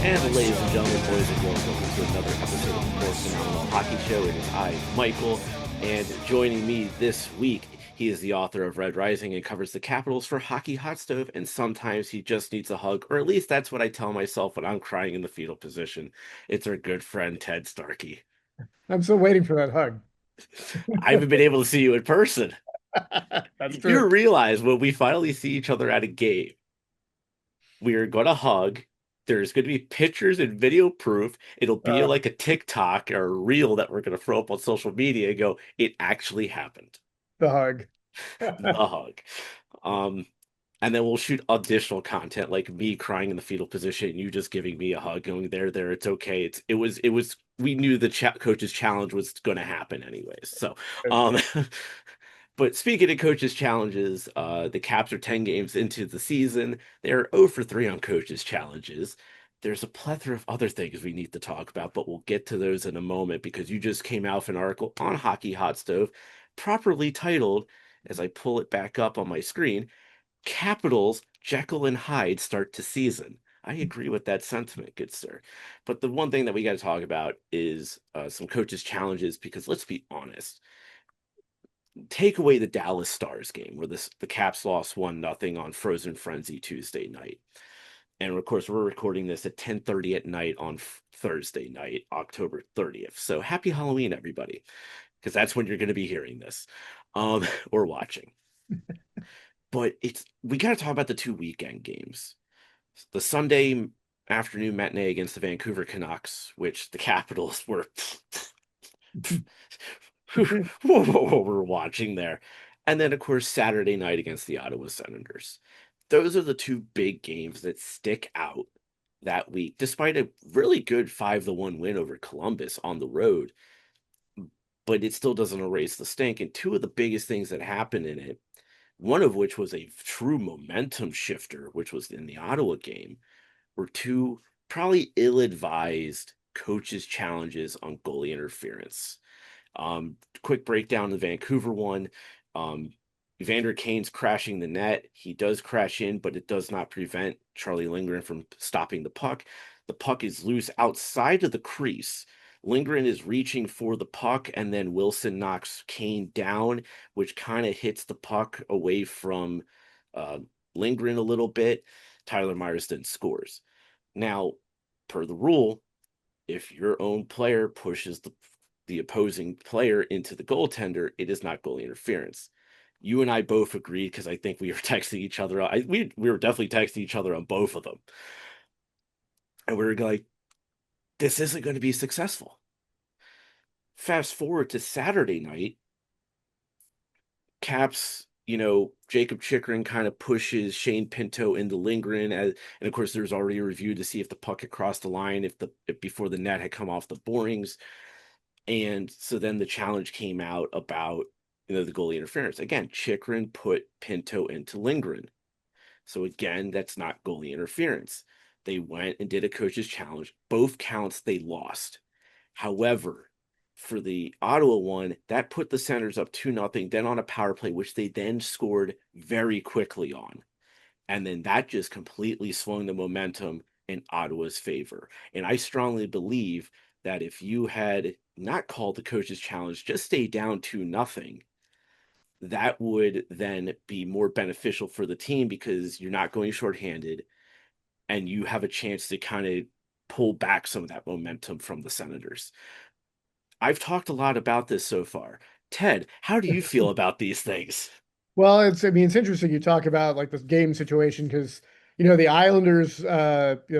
And ladies and gentlemen, boys and girls, welcome to another episode of the Morphinominal Hockey Show. It is I, Michael, and joining me this week, he is the author of Red Rising and covers the Capitals for Hockey Hot Stove, and sometimes he just needs a hug, or at least that's what I tell myself when I'm crying in the fetal position. It's our good friend, Ted Starkey. I'm still waiting for that hug. I haven't been able to see you in person. That's You true. realize when we finally see each other at a game, we are going to hug. There's going to be pictures and video proof. It'll be like a TikTok or a reel that we're going to throw up on social media and go, it actually happened. The hug. The hug. And then we'll shoot additional content like me crying in the fetal position and you just giving me a hug, going there, it's okay. It was, we knew the coach's challenge was going to happen anyways. So, but speaking of coaches' challenges, the Caps are 10 games into the season. They're 0 for 3 on coaches' challenges. There's a plethora of other things we need to talk about, but we'll get to those in a moment because you just came out with an article on Hockey Hot Stove, properly titled, as I pull it back up on my screen, Capitals Jekyll and Hyde Start to Season. I agree with that sentiment, good sir. But the one thing that we got to talk about is some coaches' challenges because let's be honest. Take away the Dallas Stars game where the Caps lost 1-0 on Frozen Frenzy Tuesday night. And of course, we're recording this at 10:30 at night on Thursday night, October 30th. So happy Halloween, everybody, because that's when you're going to be hearing this or watching. But we got to talk about the 2 weekend games. The Sunday afternoon matinee against the Vancouver Canucks, which the Capitals were we're watching there. And then, of course, Saturday night against the Ottawa Senators. Those are the two big games that stick out that week, despite a really good 5-1 win over Columbus on the road. But it still doesn't erase the stink. And two of the biggest things that happened in it, one of which was a true momentum shifter, which was in the Ottawa game, were two probably ill-advised coaches' challenges on goalie interference. Quick breakdown of the Vancouver one. Evander Kane's crashing the net. He does crash in, but it does not prevent Charlie Lindgren from stopping the puck. The puck is loose outside of the crease. Lindgren is reaching for the puck, and then Wilson knocks Kane down, which kind of hits the puck away from Lindgren a little bit. Tyler Myers then scores. Now, per the rule, if your own player pushes the opposing player into the goaltender, it is not goalie interference. You and I both agreed because I think we were texting each other. We were definitely texting each other on both of them. And we were like, this isn't going to be successful. Fast forward to Saturday night, Caps, Jacob Chychrun kind of pushes Shane Pinto into Lindgren, and of course there's already a review to see if the puck had crossed the line, if before the net had come off the borings. And so then the challenge came out about, the goalie interference. Again, Chychrun put Pinto into Lindgren. So again, that's not goalie interference. They went and did a coach's challenge. Both counts they lost. However, for the Ottawa one, that put the Senators up 2-0, then on a power play, which they then scored very quickly on. And then that just completely swung the momentum in Ottawa's favor. And I strongly believe that if you had not called the coach's challenge, just stay down 2-0, that would then be more beneficial for the team because you're not going shorthanded and you have a chance to kind of pull back some of that momentum from the Senators. I've talked a lot about this so far. Ted, how do you feel about these things? Well, it's interesting you talk about like this game situation because the Islanders,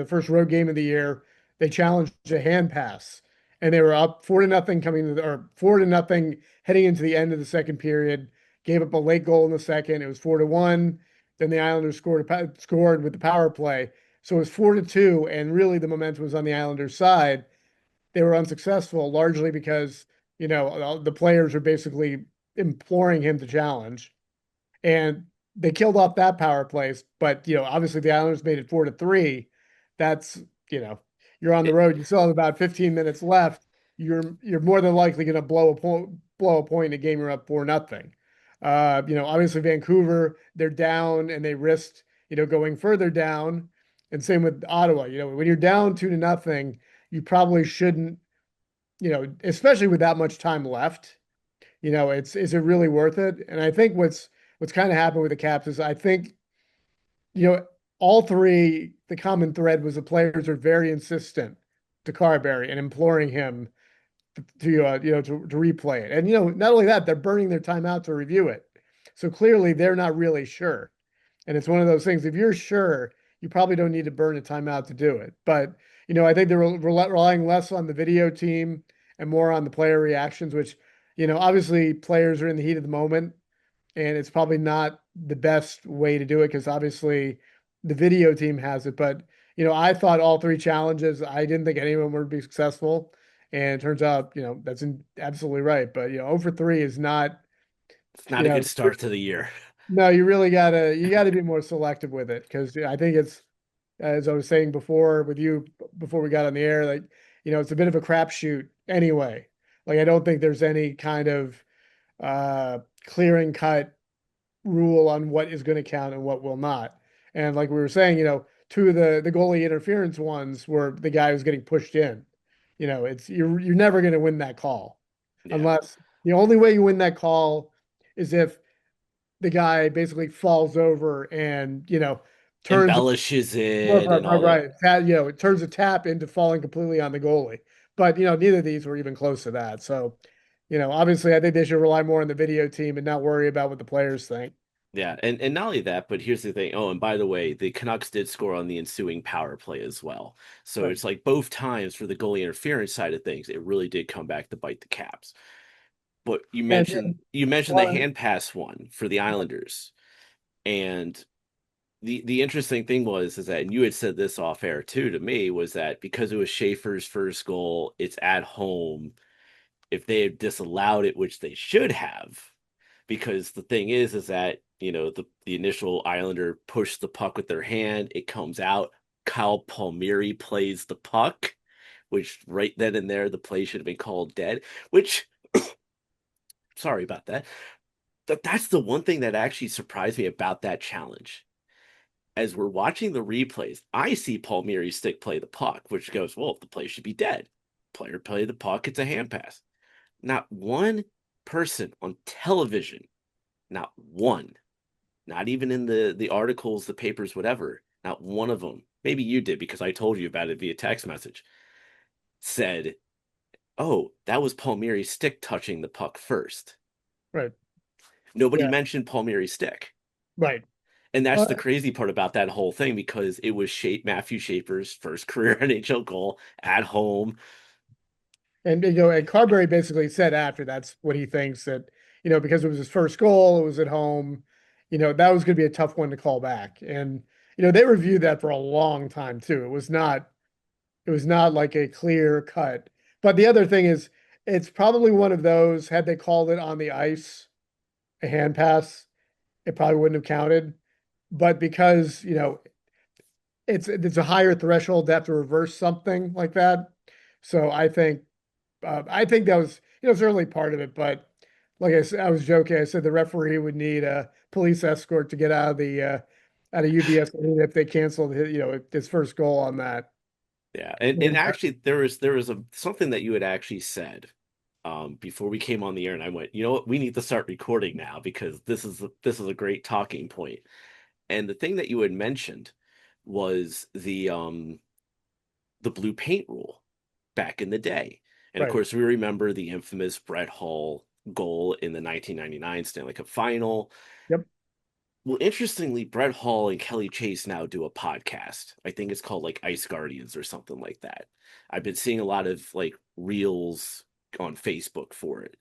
first road game of the year, they challenged a hand pass and they were up 4-0 coming to or 4-0 heading into the end of the second period. gave up a late goal in the second. It was 4-1. Then the Islanders scored with the power play. So it was 4-2, and really the momentum was on the Islanders' side. They were unsuccessful largely because, the players were basically imploring him to challenge. And they killed off that power play. But, obviously the Islanders made it 4-3. That's, you know, you're on the It, road. You still have about 15 minutes left. You're more than likely going to blow a point in a game you're up 4-0. Obviously Vancouver, they're down and they risked, going further down. And same with Ottawa. When you're down 2-0, you probably shouldn't, especially with that much time left, is it really worth it? And I think what's kind of happened with the Caps is I think, you know, all three, the common thread was the players are very insistent to Carberry and imploring him to replay it. And not only that, they're burning their time out to review it. So clearly they're not really sure. And it's one of those things. If you're sure, you probably don't need to burn a timeout to do it. But I think they're relying less on the video team and more on the player reactions, which obviously players are in the heat of the moment, and it's probably not the best way to do it because obviously the video team has it. But I thought all three challenges, I didn't think anyone would be successful, and it turns out that's absolutely right. But 0 for 3 is not it's not you a know good start to the year. no, you gotta be more selective with it because I think it's, as I was saying before with you before we got on the air, like it's a bit of a crapshoot anyway. Like I don't think there's any kind of clear and cut rule on what is going to count and what will not. And like we were saying, two of the goalie interference ones were the guy who's getting pushed in. It's you're never going to win that call Yeah. unless the only way you win that call is if the guy basically falls over and turns Embellishes right, it right, and right, all that. right. It turns a tap into falling completely on the goalie. But neither of these were even close to that. So, obviously I think they should rely more on the video team and not worry about what the players think. Yeah, and not only that, but here's the thing. Oh, and by the way, the Canucks did score on the ensuing power play as well. So Right. it's like both times for the goalie interference side of things, it really did come back to bite the Caps. But you And mentioned you mentioned the well, hand pass one for the Islanders. And the interesting thing was is that, and you had said this off air too to me, was that because it was Schaefer's first goal, it's at home. If they had disallowed it, which they should have, because the thing is that the initial Islander pushed the puck with their hand, it comes out. Kyle Palmieri plays the puck, which right then and there the play should have been called dead. Which, sorry about that. That's the one thing that actually surprised me about that challenge. As we're watching the replays, I see Palmieri stick play the puck, which goes, well, the play should be dead. Player play the puck, it's a hand pass. Not one person on television, not one, not even in the articles, the papers, whatever, not one of them. Maybe you did because I told you about it via text message. Said, "Oh, that was Palmieri's stick touching the puck first." right. Nobody Yeah. mentioned Palmieri's stick. Right. And that's the Uh, crazy part about that whole thing because it was Matthew Schaefer's first career NHL goal at home. and Carberry basically said after that's what he thinks that, because it was his first goal, it was at home, that was going to be a tough one to call back. And, they reviewed that for a long time too. It was not like a clear cut. But the other thing is, it's probably one of those, had they called it on the ice, a hand pass, it probably wouldn't have counted. But because, it's a higher threshold to have to reverse something like that. So I think that was, certainly part of it. But like I said, I was joking. I said the referee would need a police escort to get out of UBS if they canceled his first goal on that. Yeah, and actually there was something that you had actually said before we came on the air, and I went, you know what, we need to start recording now because this is a great talking point. And the thing that you had mentioned was the blue paint rule back in the day. And of Right. course, we remember the infamous Brett Hull goal in the 1999 Stanley Cup final. Yep. Well, interestingly, Brett Hall and Kelly Chase now do a podcast. I think it's called like Ice Guardians or something like that. I've been seeing a lot of like reels on Facebook for it.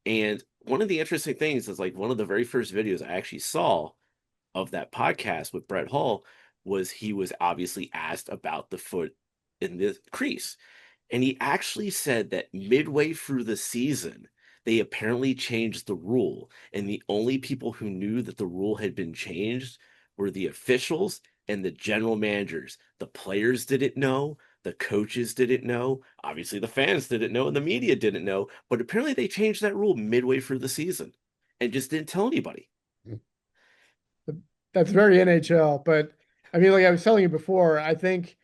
And one of the interesting things is like one of the very first videos I actually saw of that podcast with Brett Hall was he was obviously asked about the foot in the crease. And he actually said that midway through the season, they apparently changed the rule. And the only people who knew that the rule had been changed were the officials and the general managers. The players didn't know, the coaches didn't know, obviously the fans didn't know, and the media didn't know. But apparently they changed that rule midway through the season and just didn't tell anybody. That's very NHL. But I mean, like I was telling you before, I think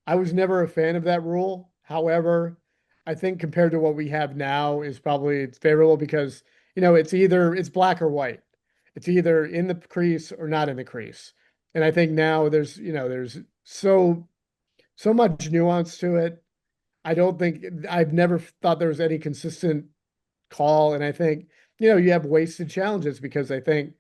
I was never a fan of that rule. However, I think compared to what we have now is probably it's favorable because, it's black or white. It's either in the crease or not in the crease. And I think now there's so much nuance to it. I don't think I've never thought there was any consistent call. And I think, you have wasted challenges because I think,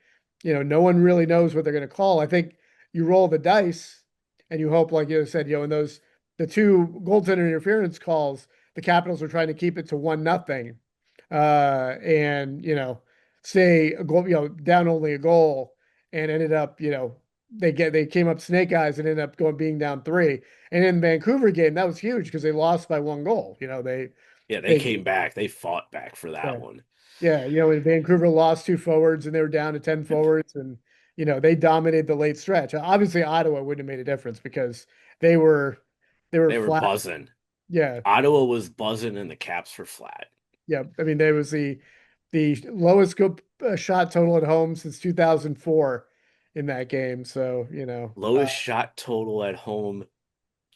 no one really knows what they're going to call. I think you roll the dice and you hope, like you said, in the two goaltender interference calls, the Capitals were trying to keep it to 1-0. And, say a goal, down only a goal and ended up, they came up snake eyes and ended up being down three. And in the Vancouver game, that was huge because they lost by 1 goal. Yeah, they They came back. They fought back for that yeah. one. Yeah, in Vancouver lost two forwards and they were down to 10 forwards and they dominated the late stretch. Obviously Ottawa wouldn't have made a difference because they were they were They were flat. buzzing. Yeah. Ottawa was buzzing and the Caps were flat. Yeah. I mean, there was the lowest shot total at home since 2004 in that game. So, Lowest shot total at home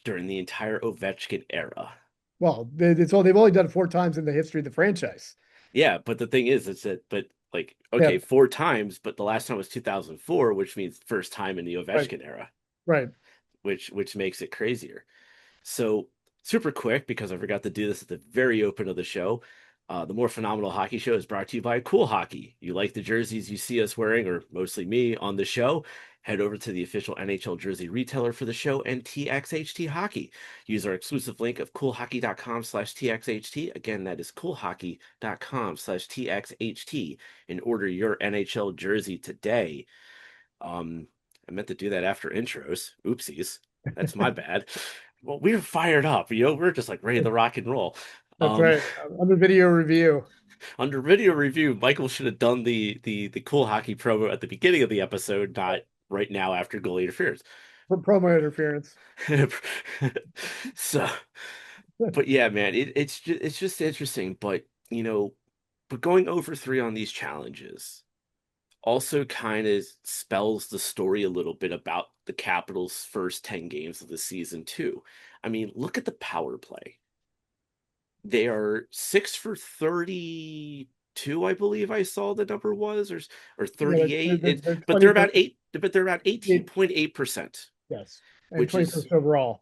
during the entire Ovechkin era. well, they've only done it 4 times in the history of the franchise. Yeah, but the thing is, it's that, but like, Yeah, okay, four times, but the last time was 2004, which means first time in the right, Ovechkin era, right. which makes it crazier. So super quick because I forgot to do this at the very open of the show. The More Phenomenal Hockey Show is brought to you by Cool Hockey. You like the jerseys you see us wearing, or mostly me on the show? Head over to the official NHL jersey retailer for the show and TXHT Hockey. Use our exclusive link of coolhockey.com/TXHT. Again, that is coolhockey.com/TXHT and order your NHL jersey today. I meant to do that after intros. Oopsies. That's my bad. Well, we were fired up, we're just like ready to rock and roll. That's Um, right. On the video review. Under video review, Michael should have done the cool hockey promo at the beginning of the episode, not right now after goalie interference. For promo interference. So, but yeah, man, it's just interesting. But going over three on these challenges also kind of spells the story a little bit about the Capitals' first 10 games of the season, too. I mean, look at the power play. They are 6 for 32, I believe I saw the number was, or Yeah, 38. they're But they're 21st. about eight, but they're about 18.8%, Yes. And which is 21st overall.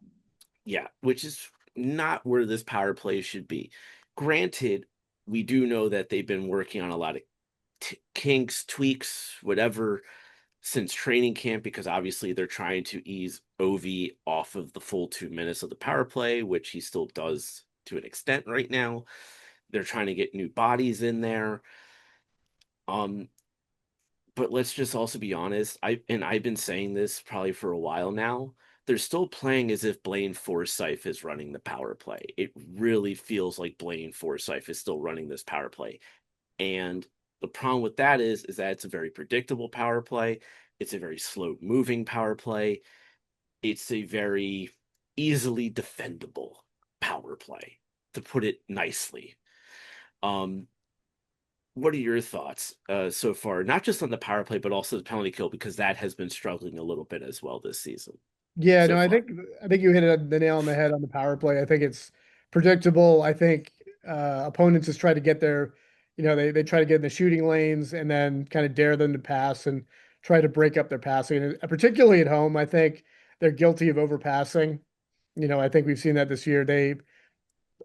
yeah, which is not where this power play should be. Granted, we do know that they've been working on a lot of kinks, tweaks, whatever since training camp because obviously they're trying to ease Ovi off of the full 2 minutes of the power play, which he still does to an extent right now. They're trying to get new bodies in there. Um, but let's just also be honest. I've been saying this probably for a while now. They're still playing as if Blaine Forsythe is running the power play. It really feels like Blaine Forsythe is still running this power play. And the problem with that is that it's a very predictable power play. It's a very slow moving power play. It's a very easily defendable power play, to put it nicely. Um, what are your thoughts so far? Not just on the power play, but also the penalty kill, because that has been struggling a little bit as well this season Yeah, so no, I far. think I think you hit the nail on the head on the power play. I think it's predictable. I think opponents just try to get their, they try to get in the shooting lanes and then kind of dare them to pass and try to break up their passing. And particularly at home, I think they're guilty of overpassing. I think we've seen that this year. They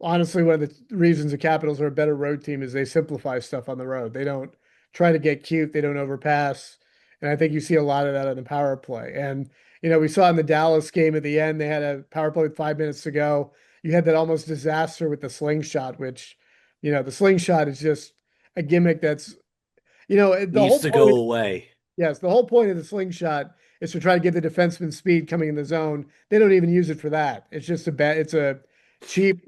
honestly, one of the reasons the Capitals are a better road team is they simplify stuff on the road. They don't try to get cute. They don't overpass. And I think you see a lot of that on the power play. And, we saw in the Dallas game at the end, they had a power play with 5 minutes to go. You had that almost disaster with the slingshot, which, the slingshot is just a gimmick that's, the Needs whole to point. go away. Yes, the whole point of the slingshot is to try to give the defenseman speed coming in the zone. They don't even use it for that. It's just it's a cheap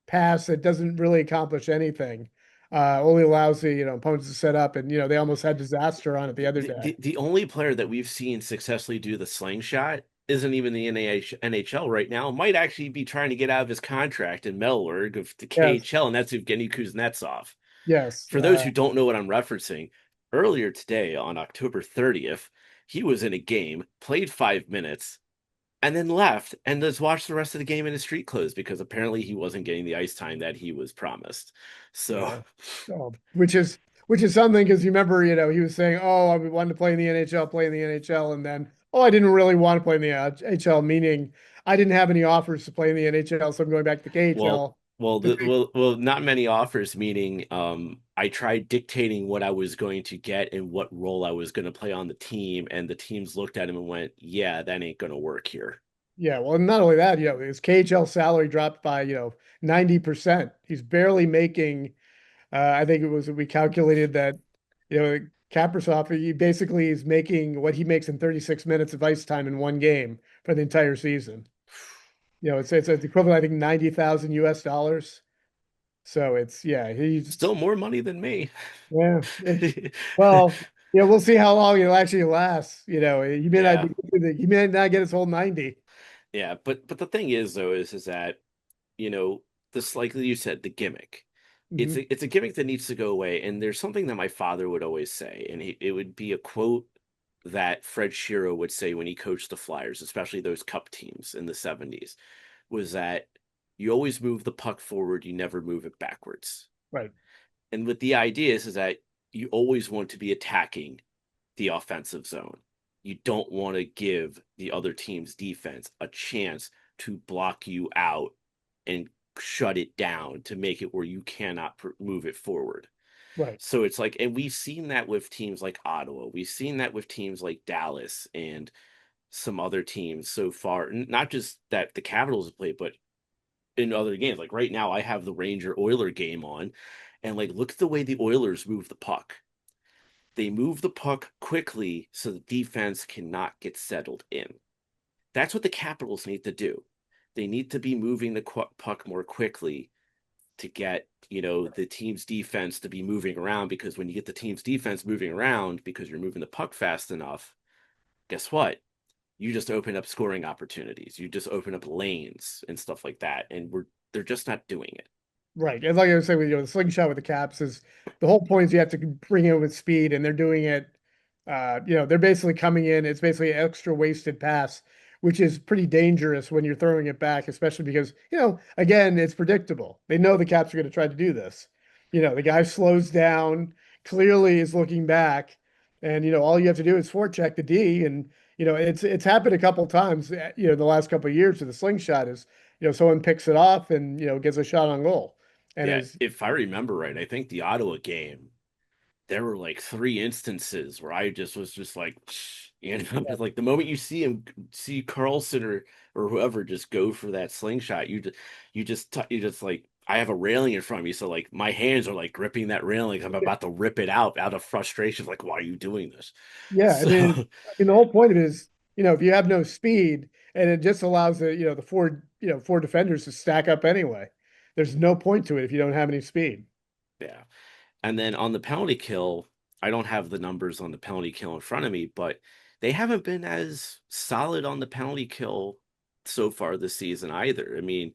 pass that doesn't really accomplish anything. Only allows the opponents to set up, and they almost had disaster on it the other day. The only player that we've seen successfully do the slingshot isn't even the NHL right now. Might actually be trying to get out of his contract in Melorg of the Yes, KHL, and that's Evgeny Kuznetsov. yes, For those who don't know what I'm referencing, earlier today on October 30th, he was in a game, played 5 minutes, and then left and just watched the rest of the game in his street clothes because apparently he wasn't getting the ice time that he was promised. So, yeah. Oh, which is something because you remember, he was saying, "Oh, I wanted to play in the NHL, play in the NHL," and then, "Oh, I didn't really want to play in the NHL," meaning I didn't have any offers to play in the NHL, so I'm going back to well, KHL. To take, not many offers, meaning I tried dictating what I was going to get and what role I was going to play on the team, and the teams looked at him and went, "Yeah, that ain't going to work here." yeah, well, not only that, his KHL salary dropped by 90%. He's barely making. I think it was we calculated that Kaprizov he basically is making what he makes in 36 minutes of ice time in one game for the entire season. It's equivalent, I think, 90,000 US dollars. So it's yeah, he's Still more money than me. yeah. Well, we'll see how long it'll actually last. He may not Yeah. be he may not get his whole 90. Yeah, but the thing is though is that you know this like you said the gimmick. Hmm. It's a gimmick that needs to go away. And there's something that my father would always say, and it would be a quote that Fred Shero would say when he coached the Flyers, especially those Cup teams in the '70s, was that you always move the puck forward, you never move it backwards. Right, And what the idea is that you always want to be attacking the offensive zone. You don't want to give the other team's defense a chance to block you out and shut it down to make it where you cannot move it forward. right, So it's like, and we've seen that with teams like Ottawa. We've seen that with teams like Dallas and some other teams so far. Not just that the Capitals have played, but in other games. Like right now, I have the Ranger Oiler game on, and like look at the way the Oilers move the puck. They move the puck quickly so the defense cannot get settled in. That's what the Capitals need to do. They need to be moving the puck more quickly to get, the team's defense to be moving around because when you get the team's defense moving around because you're moving the puck fast enough, guess what? You just open up scoring opportunities. You just open up lanes and stuff like that. And they're just not doing it. right. And like I was saying, with the slingshot with the Caps is the whole point is you have to bring it with speed, and they're doing it. They're basically coming in. It's basically an extra wasted pass, which is pretty dangerous when you're throwing it back, especially because, again, it's predictable. They know the Caps are going to try to do this. The guy slows down, clearly is looking back, and all you have to do is forecheck the D, and it's happened a couple times, the last couple of years with the slingshot is, someone picks it off and gets a shot on goal, and Yeah, is if I remember right, I think the Ottawa game, there were like three instances where I just was just like, yeah, like the moment you see Carlson or whoever just go for that slingshot, you just like I have a railing in front of me, so like my hands are like gripping that railing. I'm about to rip it out of frustration. Like, why are you doing this? yeah. I So mean, the whole point of it is, if you have no speed, and it just allows the four defenders to stack up anyway. There's no point to it if you don't have any speed. yeah. And then on the penalty kill, I don't have the numbers on the penalty kill in front of me, but they haven't been as solid on the penalty kill so far this season either. I mean,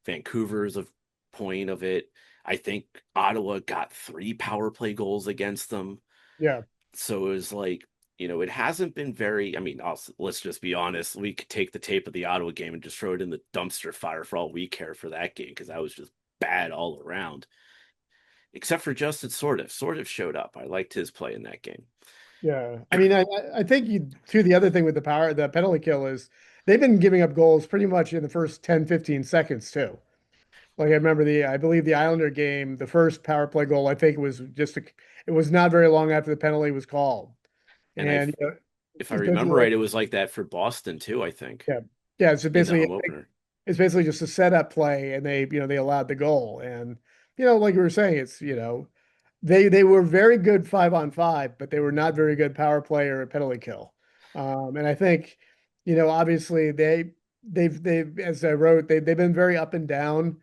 Vancouver's a point of it. I think Ottawa got three power play goals against them. Yeah, So it was like, it hasn't been very, I mean, also, let's just be honest. We could take the tape of the Ottawa game and just throw it in the dumpster fire for all we care for that game because that was just bad all around except for Justin Sordiff. Sordiff showed up. I liked his play in that game. yeah. I mean, I think too, the other thing with the penalty kill is they've been giving up goals pretty much in the first 10, 15 seconds too. Like I remember I believe the Islander game, the first power play goal, I think it was not very long after the penalty was called. And I, And if I it's basically remember like, right, it was like that for Boston too. I think yeah, yeah. So in the basically, home opener. it's basically just a setup play, and they allowed the goal. And like we were saying, it's They were very good 5-on-5, but they were not very good power play or penalty kill. And I think, obviously they've as I wrote, they've been very up and down.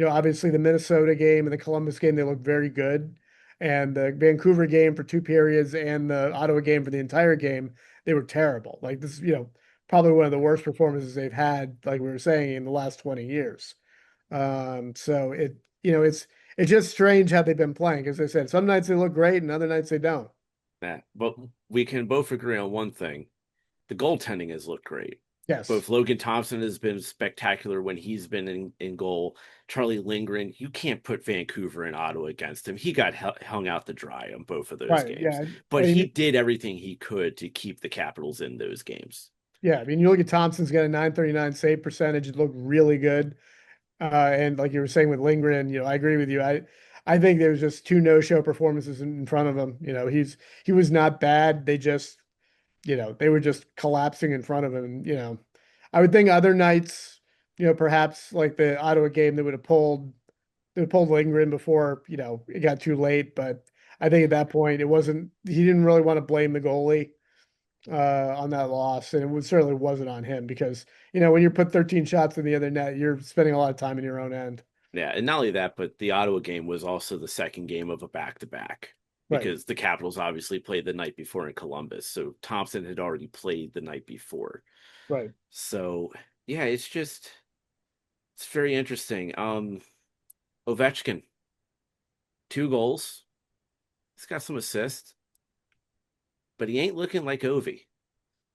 Obviously the Minnesota game and the Columbus game, they looked very good. And the Vancouver game for two periods and the Ottawa game for the entire game, they were terrible. Like this, probably one of the worst performances they've had, like we were saying, in the last 20 years. So it's just strange how they've been playing. As I said, some nights they look great and other nights they don't. Yeah, but we can both agree on one thing. The goaltending has looked great. Yes. Both Logan Thompson has been spectacular when he's been in goal. Charlie Lindgren, you can't put Vancouver and Ottawa against him. He got hung out to dry on both of those Right. games, Yeah. but I he mean, did everything he could to keep the Capitals in those games. yeah. I mean, you look at Thompson's got a 939 save percentage. It looked really good. And like you were saying with Lindgren, I agree with you. I think there was just two no-show performances in front of him. He was not bad. They were just collapsing in front of him. And, I would think other nights, perhaps like the Ottawa game, they would pulled Lindgren before, it got too late. But I think at that point, he didn't really want to blame the goalie on that loss. And certainly wasn't on him because, when you put 13 shots in the other net, you're spending a lot of time in your own end. Yeah, and not only that, but the Ottawa game was also the second game of a back-to-back Right, because the Capitals obviously played the night before in Columbus. So Thompson had already played the night before. right. So yeah, it's very interesting. Ovechkin, 2 goals. He's got some assists, but he ain't looking like Ovi.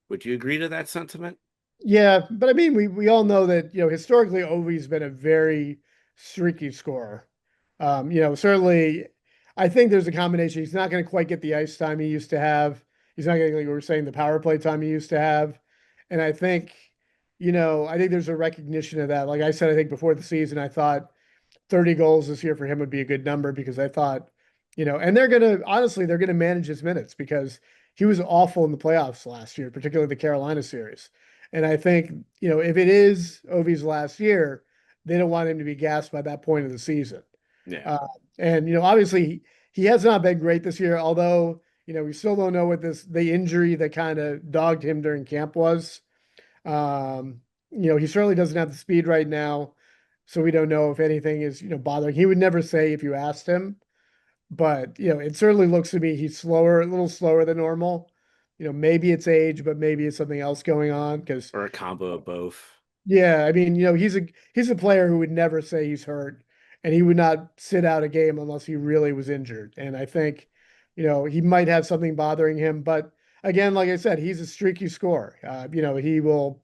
Would you agree to that sentiment? Yeah, but I mean, we all know that, historically Ovi's been a very streaky scorer. Certainly, I think there's a combination. He's not going to quite get the ice time he used to have. He's not getting, like we were saying, the power play time he used to have. And I think there's a recognition of that. Like I said, I think before the season, I thought 30 goals this year for him would be a good number because I thought, and they're gonna manage his minutes because he was awful in the playoffs last year, particularly the Carolina series. And I think, if it is Ovi's last year, they don't want him to be gassed by that point of the season. Yeah. Uh, and, obviously he has not been great this year, although, we still don't know what the injury that kind of dogged him during camp was. He certainly doesn't have the speed right now, so we don't know if anything is, bothering. He would never say if you asked him, but it certainly looks to me he's slower, a little slower than normal. Maybe it's age, but maybe it's something else going on because Or a combo of both. yeah, I mean, he's a player who would never say he's hurt, and he would not sit out a game unless he really was injured. And I think, he might have something bothering him, but again, like I said, he's a streaky scorer. He will,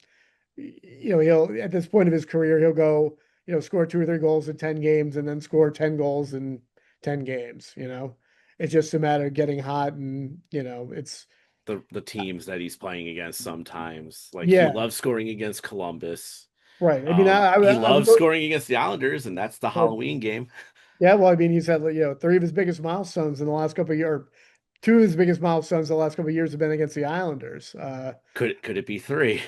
he'll at this point of his career, he'll go, score two or three goals in 10 games and then score 10 goals in 10 games. It's just a matter of getting hot and, it's The teams that he's playing against sometimes. Like he yeah, loves scoring against Columbus. right. I mean, He I would loves go. scoring against the Islanders, and that's the Halloween game. Yeah, well, I mean, he's had three of his biggest milestones in the last couple of years. Two of his biggest milestones in the last couple of years have been against the Islanders. Could it be three?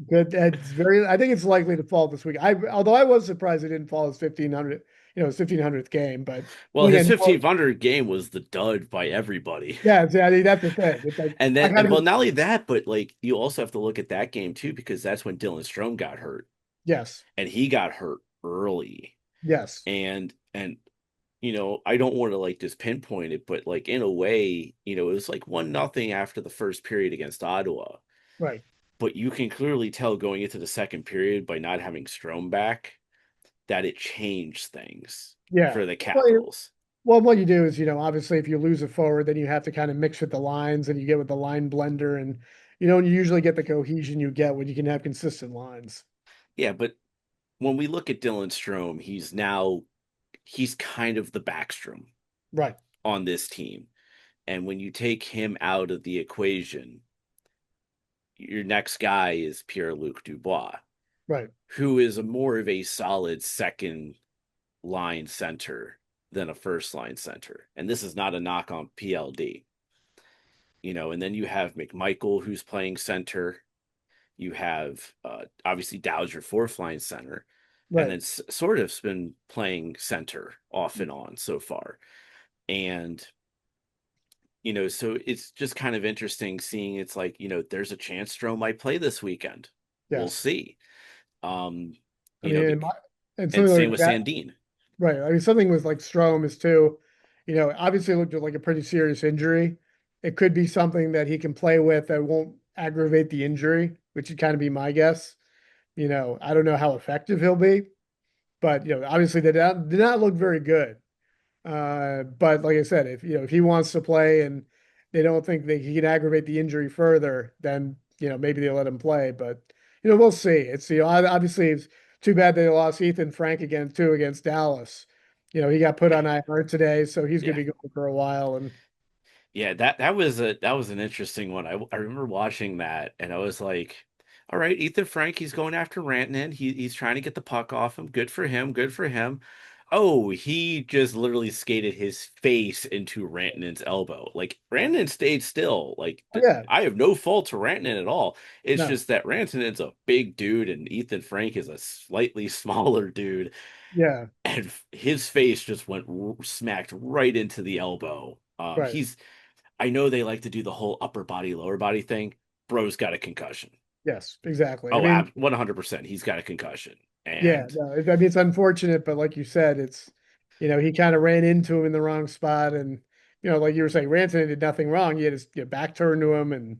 Good. It's very. I think it's likely to fall this week. Although I was surprised it didn't fall his 1500, his 1500th game. But Well, then his again, 1500 game was the dud by everybody. yeah, I mean, that's the thing. It's like And I then, kind well, of not only that, but like you also have to look at that game too, because that's when Dylan Strome got hurt, yes, and he got hurt early. yes, And I don't want to like just pinpoint it, but like in a way, it was like 1-0 after the first period against Ottawa. right, But you can clearly tell going into the second period by not having Strome back that it changed things yeah. for the Well, Capitals. what you do is, obviously, if you lose a forward, then you have to kind of mix with the lines, and you get with the line blender, and you usually get the cohesion you get when you can have consistent lines. Yeah, but when we look at Dylan Strome, he's kind of the Backstrom Right, on this team. And when you take him out of the equation, your next guy is Pierre-Luc Dubois, right, who is more of a solid second line center than a first line center. And this is not a knock on PLD. And then you have McMichael who's playing center. You have obviously Dow's your fourth line center, and right. then sort of's been playing center off and on so far. And So it's just kind of interesting seeing it's like, there's a chance Stroh might play this weekend. We'll Yes. see. Um, I you know, mean, bec and and something same like with that, Sandin. right? I mean, something with like Strom is too, obviously it looked like a pretty serious injury. It could be something that he can play with that won't aggravate the injury, which would kind of be my guess. I don't know how effective he'll be, but obviously they did not look very good. But like I said, if he wants to play and they don't think that he can aggravate the injury further, then maybe they let him play. But we'll see. Obviously it's too bad they lost Ethan Frank again too against Dallas. He got put on IR today, so he's going Yeah. to be going for a while. And Yeah, that was an interesting one. I remember watching that and I was like, all right, Ethan Frank, he's going after Rantanen. He's trying to get the puck off him. Good for him. Good for him. Oh, he just literally skated his face into Rantanen's elbow. Like Rantanen stayed still. Like oh, yeah, I have no fault to Rantanen at all. It's no, just that Rantanen's a big dude and Ethan Frank is a slightly smaller dude, yeah, and his face just went smacked right into the elbow. right, He's I know they like to do the whole upper body, lower body thing. Bro's got a concussion. yes, exactly. I Oh, mean, 100%. He's got a concussion. yeah, And no, I mean it's unfortunate, but like you said, he kind of ran into him in the wrong spot, and like you were saying, Ranson did nothing wrong. He had his back turned to him, and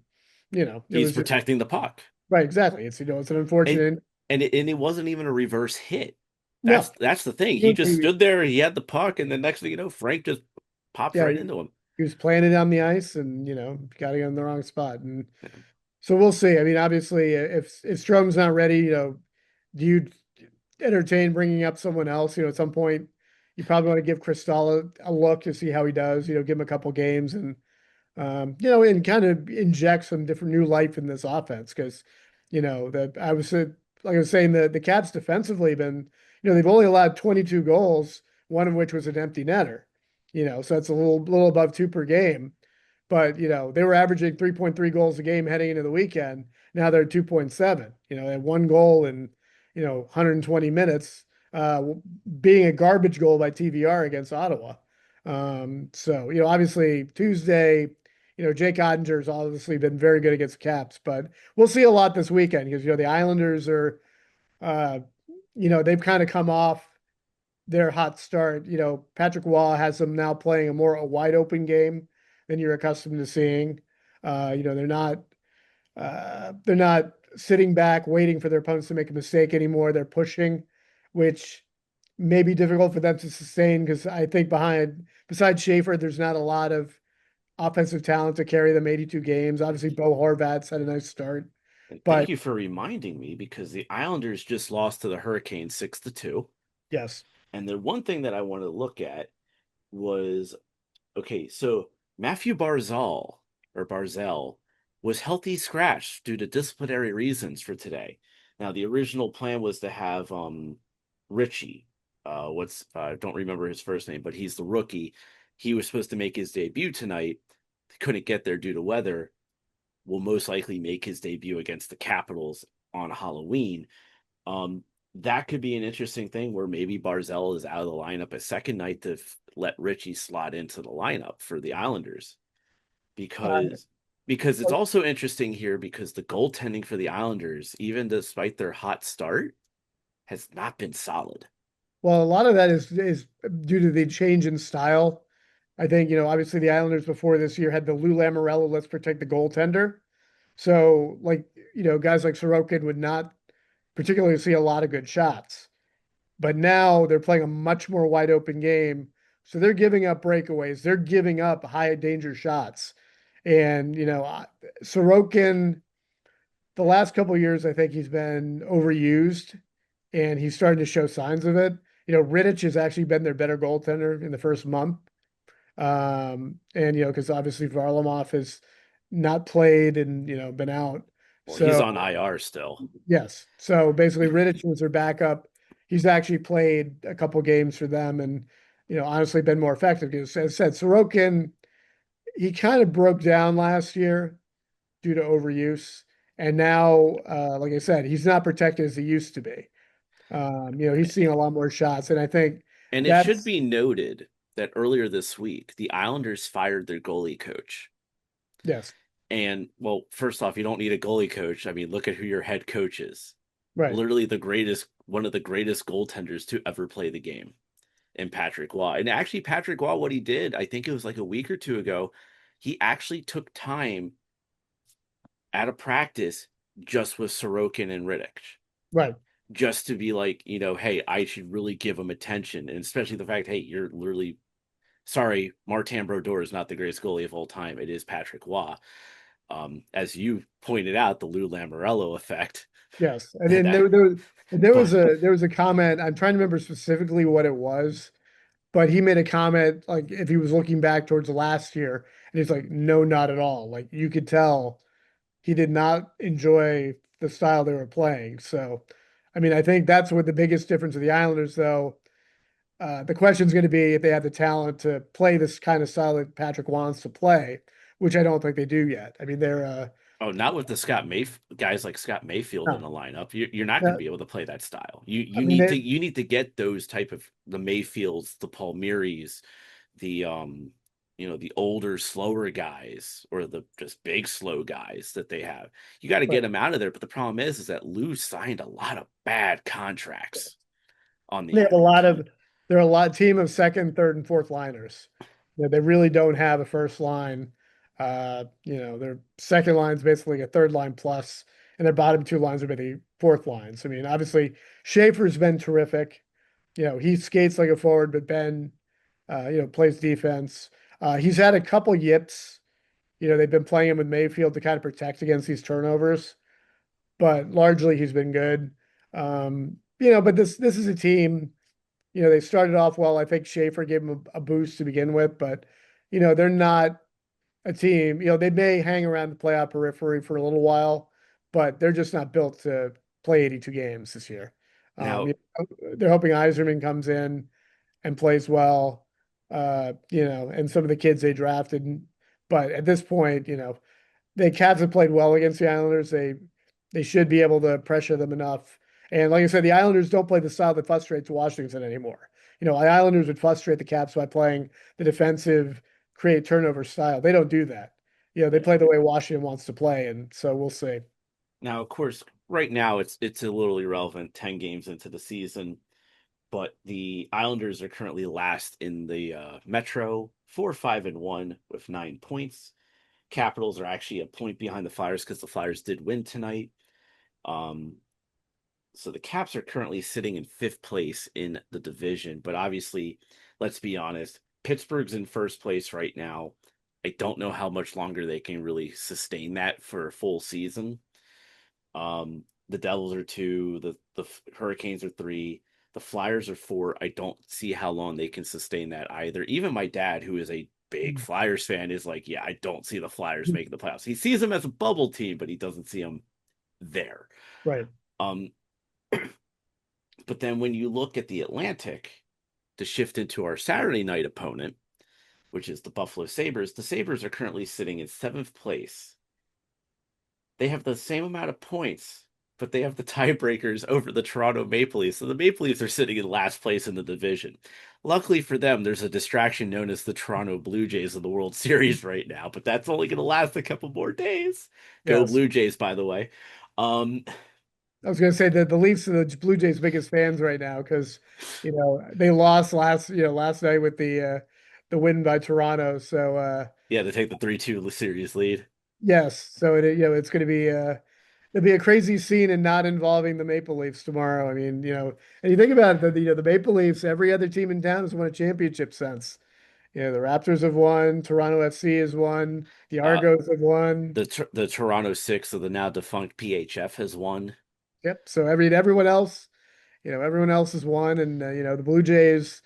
it he's was just protecting the puck. right, exactly. It's an And unfortunate. and it wasn't even a reverse hit. That's No, that's the thing. He he, just he- stood there, he had the puck, and the next thing you know, Frank just pops yeah, right he, into him. he was playing it on the ice, and got it in the wrong spot, and so we'll see. I mean, obviously, if Strom's not ready, do you entertain bringing up someone else? At some point, you probably want to give Cristal a look to see how he does. Give him a couple games and and kind of inject some different new life in this offense because that like I was saying the Caps defensively been they've only allowed 22 goals, one of which was an empty netter. So that's a little above two per game. But they were averaging 3.3 goals a game heading into the weekend. Now they're 2.7. They had one goal in 120 minutes, uh, being a garbage goal by TVR against Ottawa. So obviously Tuesday, Jake Ottinger's obviously been very good against the Caps, but we'll see a lot this weekend because the Islanders are, uh, they've kind of come off their hot start. Patrick Waugh has them now playing a wide open game than you're accustomed to seeing. They're not sitting back waiting for their opponents to make a mistake anymore. They're pushing, which may be difficult for them to sustain because I think besides Schaefer, there's not a lot of offensive talent to carry them 82 games. Obviously, Bo Horvat's had a nice start, And thank but you for reminding me because the Islanders just lost to the Hurricanes 6-2. yes, And the one thing that I wanted to look at was okay, so Matthew Barzell was healthy scratch due to disciplinary reasons for today. Now the original plan was to have Richie, what's I don't remember his first name, but he's the rookie. He was supposed to make his debut tonight. Couldn't get there due to weather. Will most likely make his debut against the Capitals on Halloween. Um, that could be an interesting thing where maybe Barzell is out of the lineup a second night to let Richie slot into the lineup for the Islanders uh, because it's also interesting here because the goaltending for the Islanders, even despite their hot start, has not been solid. well, a lot of that is due to the change in style. I think obviously the Islanders before this year had the Lou Lamoriello let's protect the goaltender. So like guys like Sorokin would not particularly see a lot of good shots. But now they're playing a much more wide open game. So they're giving up breakaways. They're giving up high danger shots. And, Sorokin, the last couple of years, I think he's been overused and he's starting to show signs of it. Rittich has actually been their better goaltender in the first month. And, because obviously Varlamov has not played and, been out. Well, he's So, on IR still. yes. So basically, Rittich was their backup. He's actually played a couple games for them and, honestly been more effective because, as I said, Sorokin, he kind of broke down last year due to overuse. And now, like I said, he's not protected as he used to be. He's seeing a lot more shots. And I think And it should that's, be noted. that earlier this week, the Islanders fired their goalie coach. Yes. And well, first off, you don't need a goalie coach. I mean, look at who your head coach is. Right. Literally one of the greatest goaltenders to ever play the game in Patrick Waugh. And actually, Patrick Waugh, what he did, I think it was like a week or two ago, he actually took time at a practice just with Sorokin and Riddick, Right. just to be like, hey, I should really give him attention. And especially the fact, hey, you're literally sorry, Martin Brodeur is not the greatest goalie of all time. It is Patrick Waugh. As you pointed out, the Lou Lamoriello effect. Yes. And then that, but there was a comment. I'm trying to remember specifically what it was, but he made a comment like if he was looking back towards last year, and he's like, no, not at all. Like you could tell he did not enjoy the style they were playing. So, I mean, I think that's what the biggest difference of the Islanders, though. The question is going to be if they have the talent to play this kind of style that Patrick wants to play, which I don't think they do yet. I mean, they're oh, not with the guys like Scott Mayfield in no, the lineup. You're not going to no, be able to play that style. I mean, they, You need to get those type of the Mayfields, the Palmieris, the the older, slower guys or the just big slow guys that they have. You got to get right. them out of there. But the problem is that Lou signed a lot of bad contracts on the They have a lot island. of they're a lot team of second, third, and fourth liners. They really don't have a first line. Their second line is basically a third line plus, and their bottom two lines are maybe fourth lines. I mean, obviously Schaefer's been terrific. He skates like a forward, but Ben, plays defense. He's had a couple yips. They've been playing him with Mayfield to kind of protect against these turnovers, but largely he's been good. But this is a team. They started off well. I think Schaefer gave them a boost to begin with, but they're not a team. They may hang around the playoff periphery for a little while, but they're just not built to play 82 games this year. Now, They're hoping Iserman comes in and plays well, and some of the kids they drafted. But at this point, the Cavs have played well against the Islanders. They should be able to pressure them enough. And like I said, the Islanders don't play the style that frustrates Washington anymore. The Islanders would frustrate the Caps by playing the defensive, create turnover style. They don't do that. They yeah. play the way Washington wants to play, and so we'll see. Now, of course, right now it's a little irrelevant. 10 games into the season, but the Islanders are currently last in the Metro, 4-5-1 with 9 points. Capitals are actually a point behind the Flyers because the Flyers did win tonight. Um, so the Caps are currently sitting in fifth place in the division, but obviously, let's be honest, Pittsburgh's in first place right now. I don't know how much longer they can really sustain that for a full season. The Devils are two, the Hurricanes are three, the Flyers are four. I don't see how long they can sustain that either. Even my dad, who is a big Flyers fan, is like, yeah, I don't see the Flyers making the playoffs. He sees them as a bubble team, but he doesn't see them there. Right. Um, but then when you look at the Atlantic to shift into our Saturday night opponent, which is the Buffalo Sabres, the Sabres are currently sitting in seventh place. They have the same amount of points, but they have the tiebreakers over the Toronto Maple Leafs. So the Maple Leafs are sitting in last place in the division. Luckily for them, there's a distraction known as the Toronto Blue Jays of the World Series right now, but that's only going to last a couple more days. Go Yes. Blue Jays, by the way. Um, I was going to say that the Leafs are the Blue Jays' biggest fans right now because they lost last night with the win by Toronto. So yeah, to take the 3-2 series lead. yes, so it's going to be it'll be a crazy scene and not involving the Maple Leafs tomorrow. I mean, and you think about it, the Maple Leafs, every other team in town has won a championship since. The Raptors have won, Toronto FC has won, the Uh, Argos have won. the Toronto Six of the now defunct PHF has won. Yep. So everyone else, everyone else has won, and the Blue Jays.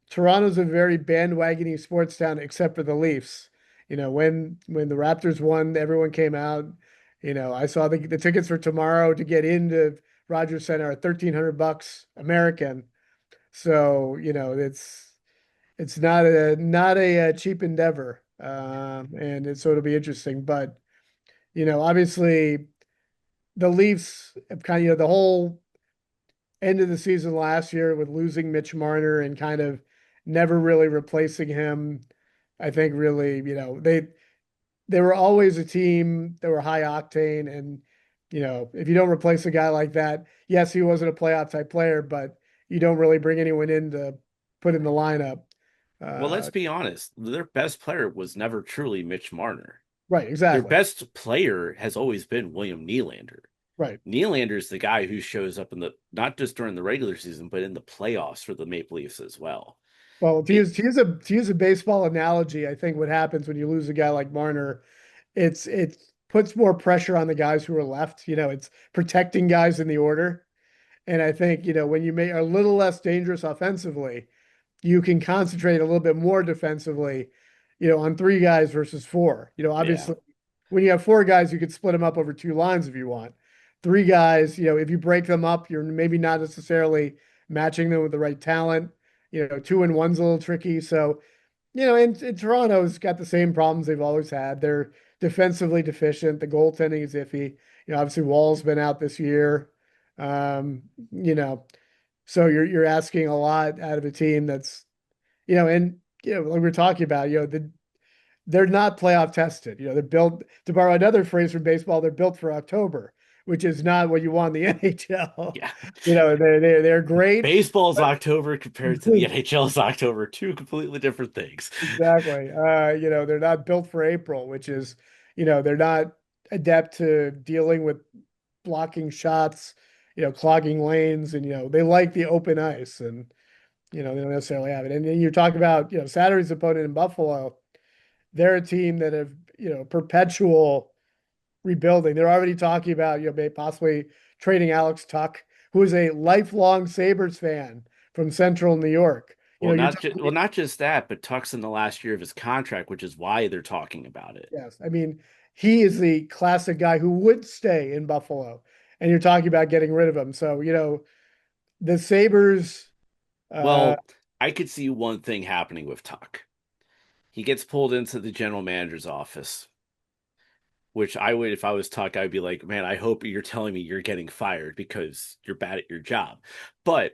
Toronto's a very bandwagony sports town, except for the Leafs. When the Raptors won, everyone came out. I saw the tickets for tomorrow to get into Rogers Center are $1,300 American. So it's not a cheap endeavor, so it'll be interesting. But obviously the Leafs have kind of the whole end of the season last year with losing Mitch Marner and kind of never really replacing him. I think really, they were always a team that were high octane. And, if you don't replace a guy like that, yes, he wasn't a playoff type player, but you don't really bring anyone in to put in the lineup. Well, let's Uh, be honest. Their best player was never truly Mitch Marner. right, Their exactly. best player has always been William Nylander. Right. Nylander's the guy who shows up in the not just during the regular season, but in the playoffs for the Maple Leafs as well. Well, It, to use a baseball analogy, I think what happens when you lose a guy like Marner, it puts more pressure on the guys who are left. It's protecting guys in the order. And I think, when you are a little less dangerous offensively, you can concentrate a little bit more defensively, on three guys versus four. yeah, Obviously, when you have four guys, you could split them up over two lines if you want. Three guys, if you break them up, you're maybe not necessarily matching them with the right talent. Two and one's a little tricky. So, and Toronto's got the same problems they've always had. They're defensively deficient. The goaltending is iffy. Obviously Wall's been out this year. Um, you know, so you're asking a lot out of a team that's, and like we we're talking about, they're not playoff tested. They're built, to borrow another phrase from baseball, they're built for October, which is not what you want in the NHL. yeah. They're great. Baseball's October compared to the NHL's October, two completely different things. Exactly. They're not built for April, which is, they're not adept to dealing with blocking shots, clogging lanes, and they like the open ice, and they don't necessarily have it. And then you talk about, Saturday's opponent in Buffalo, they're a team that have, perpetual rebuilding. They're already talking about, maybe possibly trading Alex Tuck, who is a lifelong Sabres fan from Central New York. You're talking. Not just that, but Tuck's in the last year of his contract, which is why they're talking about it. Yes. I mean, he is the classic guy who would stay in Buffalo. And you're talking about getting rid of him. So, the Sabres, uh, Well, I could see one thing happening with Tuck. He gets pulled into the general manager's office, which I would, if I was Tuck, I'd be like, man, I hope you're telling me you're getting fired because you're bad at your job. But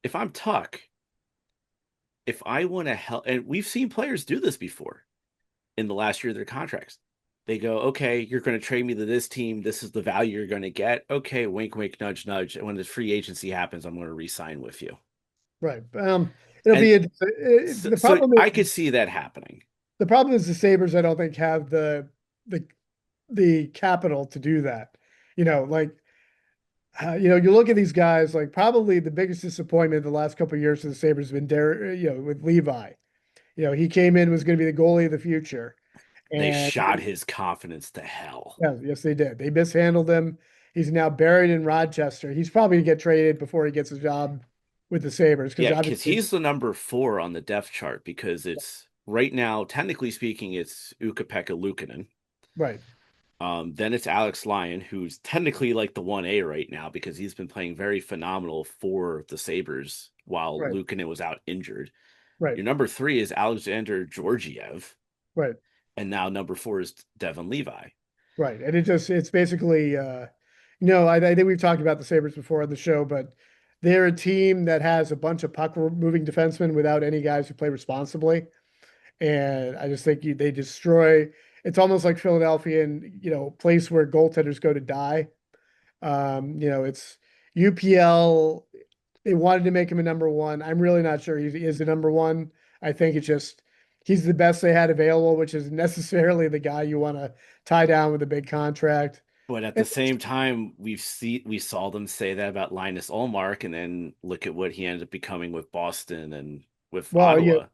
if I'm Tuck, if I want to help, and we've seen players do this before in the last year of their contracts. They go, okay, you're going to trade me to this team. This is the value you're going to get. Okay, wink, wink, nudge, nudge. And when the free agency happens, I'm going to re-sign with you. right. It'll And be so, so I could see that happening. the problem is the Sabres, I don't think have the the capital to do that. Like you look at these guys, like probably the biggest disappointment the last couple of years for the Sabres has been with Levi. He came in, was going to be the goalie of the future. They And shot his confidence to hell. yeah, yes, they did. They mishandled him. He's now buried in Rochester. He's probably gonna get traded before he gets a job with the Sabres because Yeah, because obviously, he's the number 4 on the depth chart because it's right now, technically speaking, it's Ukko-Pekka Luukkonen. right, Then it's Alex Lyon, who's technically like the 1A right now because he's been playing very phenomenal for the Sabres while right, Luukkonen was out injured. right, Your number 3 is Alexander Georgiev, right, and now number 4 is Devin Levi. right. And it's basically, I think we've talked about the Sabres before on the show, but they're a team that has a bunch of puck moving defensemen without any guys who play responsibly. And I just think they destroy. It's almost like Philadelphia and, place where goaltenders go to die. It's UPL. They wanted to make him a number one. I'm really not sure he is the number one. I think it's just he's the best they had available, which is necessarily the guy you want to tie down with a big contract. But at the And, same time, we saw them say that about Linus Ullmark, and then look at what he ended up becoming with Boston and with well, Ottawa.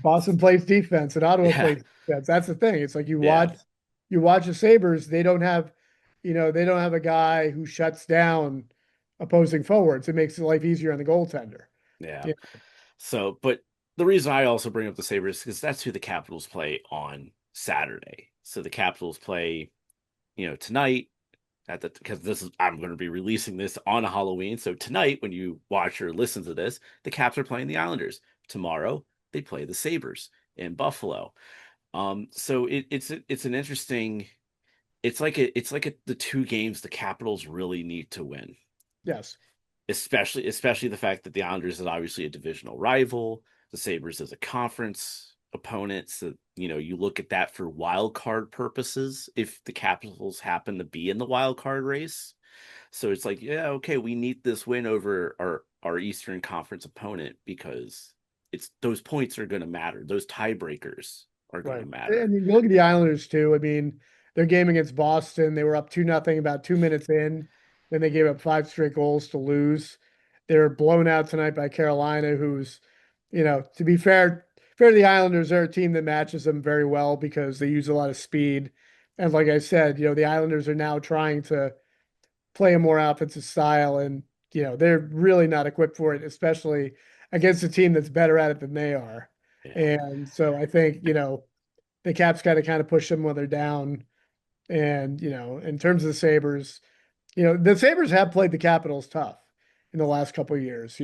Boston plays defense and Ottawa Yeah, plays defense. That's the thing. It's like yeah, you watch the Sabres, they don't have a guy who shuts down opposing forwards. It makes life easier on the goaltender. yeah. Yeah, So, but the reason I also bring up the Sabres is because that's who the Capitals play on Saturday. So the Capitals play, tonight at the because this is I'm going to be releasing this on Halloween. So tonight, when you watch or listen to this, the Caps are playing the Islanders. Tomorrow, they play the Sabres in Buffalo. So it's an interesting. The two games the Capitals really need to win, yes. especially the fact that the Islanders is obviously a divisional rival. the Sabres as a conference opponent. So, you look at that for wild card purposes if the Capitals happen to be in the wild card race. So it's like, yeah, okay, we need this win over our Eastern Conference opponent because it's those points are going to matter. Those tiebreakers are going to Right. matter. And you look at the Islanders too. I mean, their game against Boston, they were up 2-0 about 2 minutes in. Then they gave up five straight goals to lose. They were blown out tonight by Carolina, who's, to be fair to the Islanders, they're a team that matches them very well because they use a lot of speed. And like I said, the Islanders are now trying to play a more offensive style, and they're really not equipped for it, especially against a team that's better at it than they are. Yeah. And so I think, the Caps got to kind of push them when they're down. And, in terms of the Sabres, the Sabres have played the Capitals tough in the last couple of years,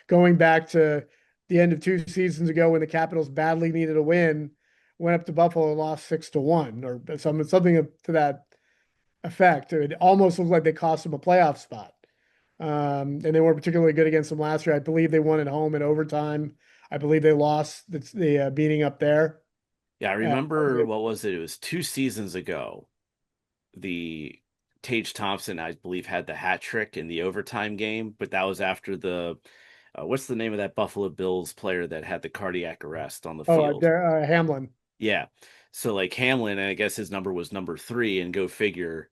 going back to the end of 2 seasons ago when the Capitals badly needed a win, went up to Buffalo and lost 6-1 or something to that effect. It almost looked like they cost them a playoff spot. And they weren't particularly good against them last year. I believe they won at home in overtime. I believe they lost the beating up there. Yeah, I Uh, remember what was it? It was 2 seasons ago. The Tage Thompson, I believe, had the hat trick in the overtime game, but that was after the what's the name of that Buffalo Bills player that had the cardiac arrest on the field? Hamlin. Yeah. So like Hamlin, I guess his number was number three, and go figure,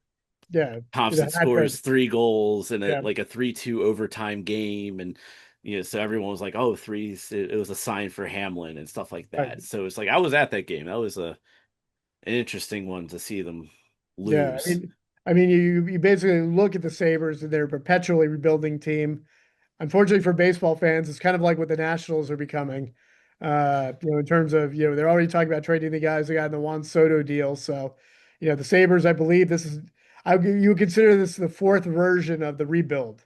Yeah, the Thompson hat trick. scores 3 goals in a Yeah, like a 3-2 overtime game, and so everyone was like, "Oh, threes!" It was a sign for Hamlin and stuff like right. that. So it's like I was at that game. That was an interesting one to see them Yeah, lose. I mean, you basically look at the Sabres and they're a perpetually rebuilding team. Unfortunately for baseball fans, it's kind of like what the Nationals are becoming. In terms of, they're already talking about trading the guys they got in the Juan Soto deal. So, the Sabres, I believe you would consider this the fourth version of the rebuild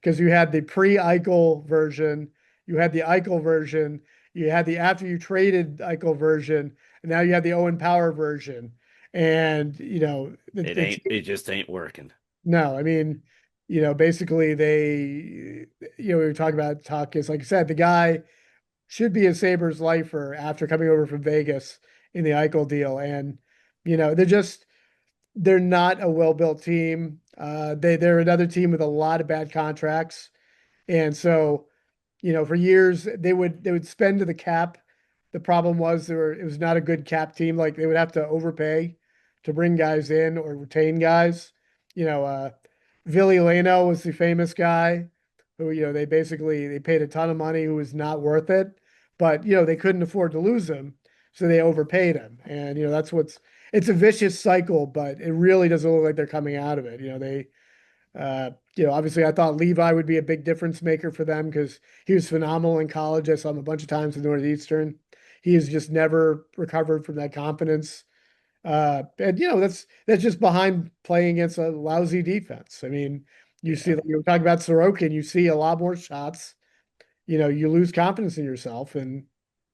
because you had the pre-Eichel version, you had the Eichel version, you had the after you traded Eichel version, and now you have the Owen Power version. And It the ain't. team, It just ain't working. no, I mean, basically we were talking about Tuck is like I said, the guy should be a Sabres lifer after coming over from Vegas in the Eichel deal, and they're not a well-built team. They're another team with a lot of bad contracts. And so, for years they would spend to the cap. The problem was it was not a good cap team. Like they would have to overpay to bring guys in or retain guys. You know, uh, Villy Leno was the famous guy who, they paid a ton of money who was not worth it, but they couldn't afford to lose him, so they overpaid him. And it's a vicious cycle, but it really doesn't look like they're coming out of it. Obviously, I thought Levi would be a big difference maker for them because he was phenomenal in college. I saw him a bunch of times in Northeastern. He has just never recovered from that confidence. And that's just behind playing against a lousy defense. I mean, you see, Yeah. like you were talking about Sorokin, you see a lot more shots. You lose confidence in yourself, and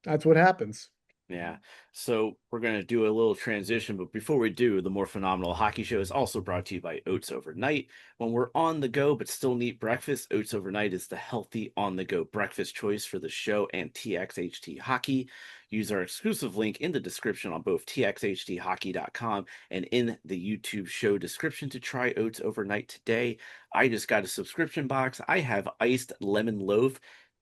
that's what happens. Yeah. So we're going to do a little transition, but before we do, the More Phenomenal Hockey Show is also brought to you by Oats Overnight. When we're on the go but still need breakfast, Oats Overnight is the healthy on the go breakfast choice for the show and TXHT Hockey. Use our exclusive link in the description on both TXHTHockey.com and in the YouTube show description to try Oats Overnight today. I just got a subscription box. I have iced lemon loaf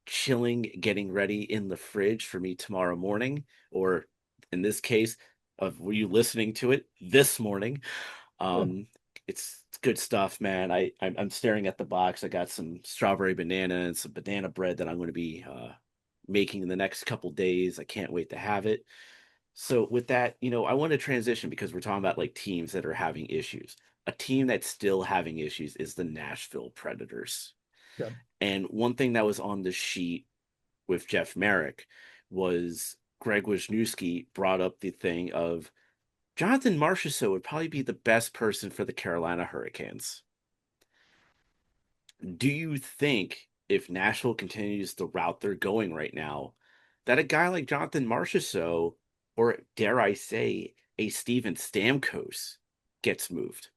chilling, getting ready in the fridge for me tomorrow morning, or in this case, of were you listening to it this morning? Yeah. Um, it's good stuff, man. I'm staring at the box. I got some strawberry banana and some banana bread that I'm going to be making in the next couple days. I can't wait to have it. So with that, I want to transition because we're talking about like teams that are having issues. A team that's still having issues is the Nashville Predators. Yeah. And one thing that was on the sheet with Jeff Merrick was Greg Wisniewski brought up the thing of Jonathan Marchessault would probably be the best person for the Carolina Hurricanes. Do you think if Nashville continues the route they're going right now, that a guy like Jonathan Marchessault, or dare I say, a Steven Stamkos, gets moved?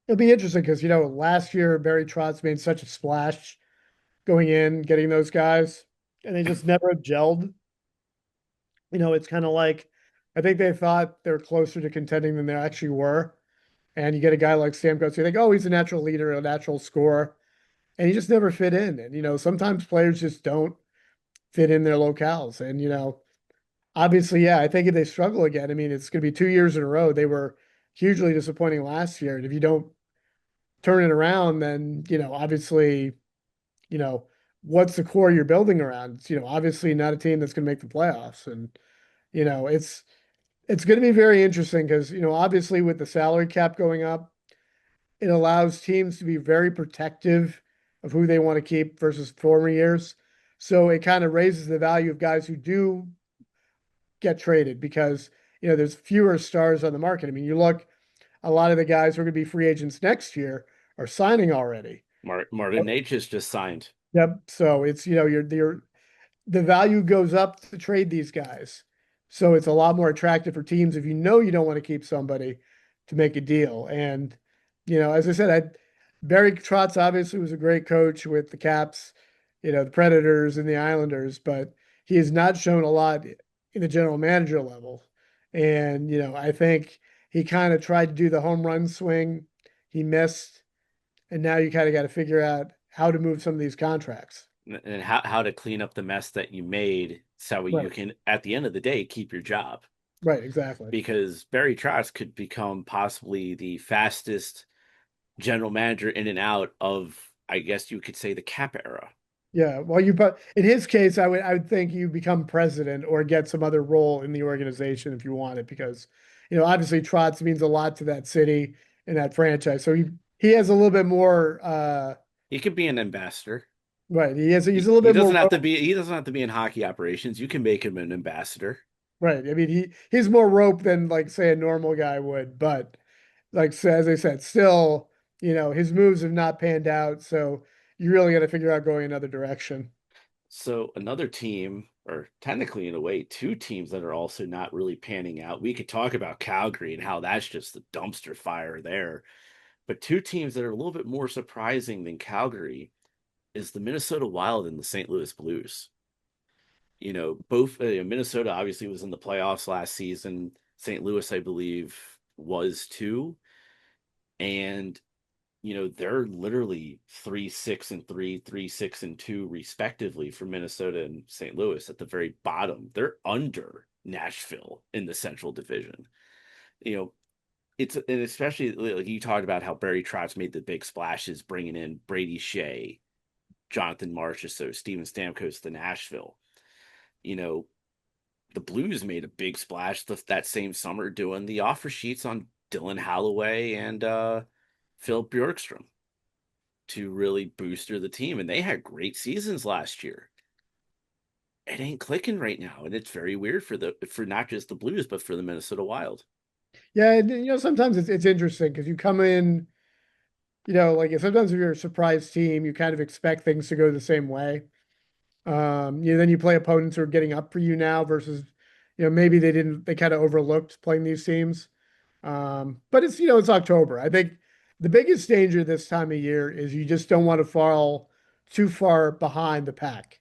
It'll be interesting because last year Barry Trotz made such a splash going in, getting those guys. and they just never have gelled. It's kind of like I think they thought they're closer to contending than they actually were. And you get a guy like Stamkos, you think, oh, he's a natural leader, a natural scorer, and he just never fit in. And sometimes players just don't fit in their locales. And obviously, yeah, I think if they struggle again, I mean, it's going to be 2 years in a row. They were hugely disappointing last year, and if you don't turn it around, then obviously, you know, what's the core you're building around? It's obviously not a team that's going to make the playoffs, and it's going to be very interesting because obviously with the salary cap going up, it allows teams to be very protective of who they want to keep versus former years. So it kind of raises the value of guys who do get traded because there's fewer stars on the market. I mean, you look, a lot of the guys who are going to be free agents next year are signing already. Martin H has just signed. Yep. So it's you're the value goes up to trade these guys. So it's a lot more attractive for teams if you don't want to keep somebody to make a deal. And, as I said, Barry Trotz obviously was a great coach with the Caps, the Predators and the Islanders, but he has not shown a lot in the general manager level. And, I think he kind of tried to do the home run swing. He missed. And now you kind of got to figure out how to move some of these contracts. And how to clean up the mess that you made so you Right. can, at the end of the day, keep your job. Right. Exactly. Because Barry Trotz could become possibly the fastest general manager in and out of, I guess you could say, the cap era. Yeah, well, but in his case, I would think you become president or get some other role in the organization if you want it, because obviously Trotz means a lot to that city and that franchise. So he has a little bit more He could be an ambassador. right. He's a He, little he bit more doesn't have to rope, be he doesn't have to be in hockey operations. You can make him an ambassador. right. I mean he's more rope than like say a normal guy would, but like as I said, still his moves have not panned out, so you really got to figure out going another direction. So another team, or technically in a way, two teams that are also not really panning out. We could talk about Calgary and how that's just the dumpster fire there. But two teams that are a little bit more surprising than Calgary is the Minnesota Wild and the St. Louis Blues. Both Minnesota obviously was in the playoffs last season. St. Louis, I believe, was too. And they're literally 3-6-3, 3-6-2, respectively, for Minnesota and St. Louis at the very bottom. They're under Nashville in the Central Division. You know, and especially like you talked about how Barry Trotz made the big splashes, bringing in Brady Shea, Jonathan Marchessault, Steven Stamkos to Nashville. You know, the Blues made a big splash that same summer doing the offer sheets on Dylan Holloway and Phil Bjorkstrom to really booster the team. And they had great seasons last year. It ain't clicking right now, and it's very weird for not just the Blues, but for the Minnesota Wild. Yeah, and, sometimes it's interesting because you come in, like sometimes if you're a surprise team, you kind of expect things to go the same way. Then you play opponents who are getting up for you now versus, maybe they kind of overlooked playing these teams. But it's October. I think the biggest danger this time of year is you just don't want to fall too far behind the pack.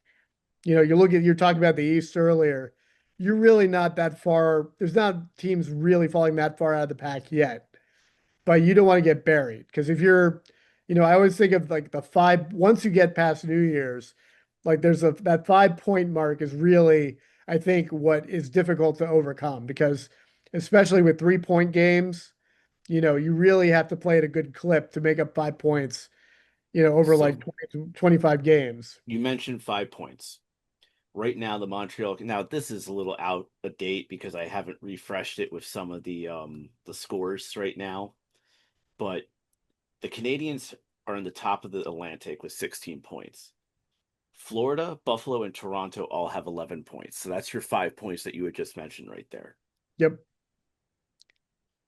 You're talking about the East earlier. You're really not that far. There's not teams really falling that far out of the pack yet, but you don't want to get buried because if you're, I always think of like the five, once you get past New Year's, like that 5 point mark is really, I think, what is difficult to overcome because especially with 3 point games, you really have to play at a good clip to make up 5 points, over like So 20 25 games. you mentioned 5 points. Right now, the Montreal. Now this is a little out of date because I haven't refreshed it with some of the scores right now. But the Canadians are in the top of the Atlantic with 16 points. Florida, Buffalo, and Toronto all have 11 points. So that's your 5 points that you had just mentioned right there. Yep.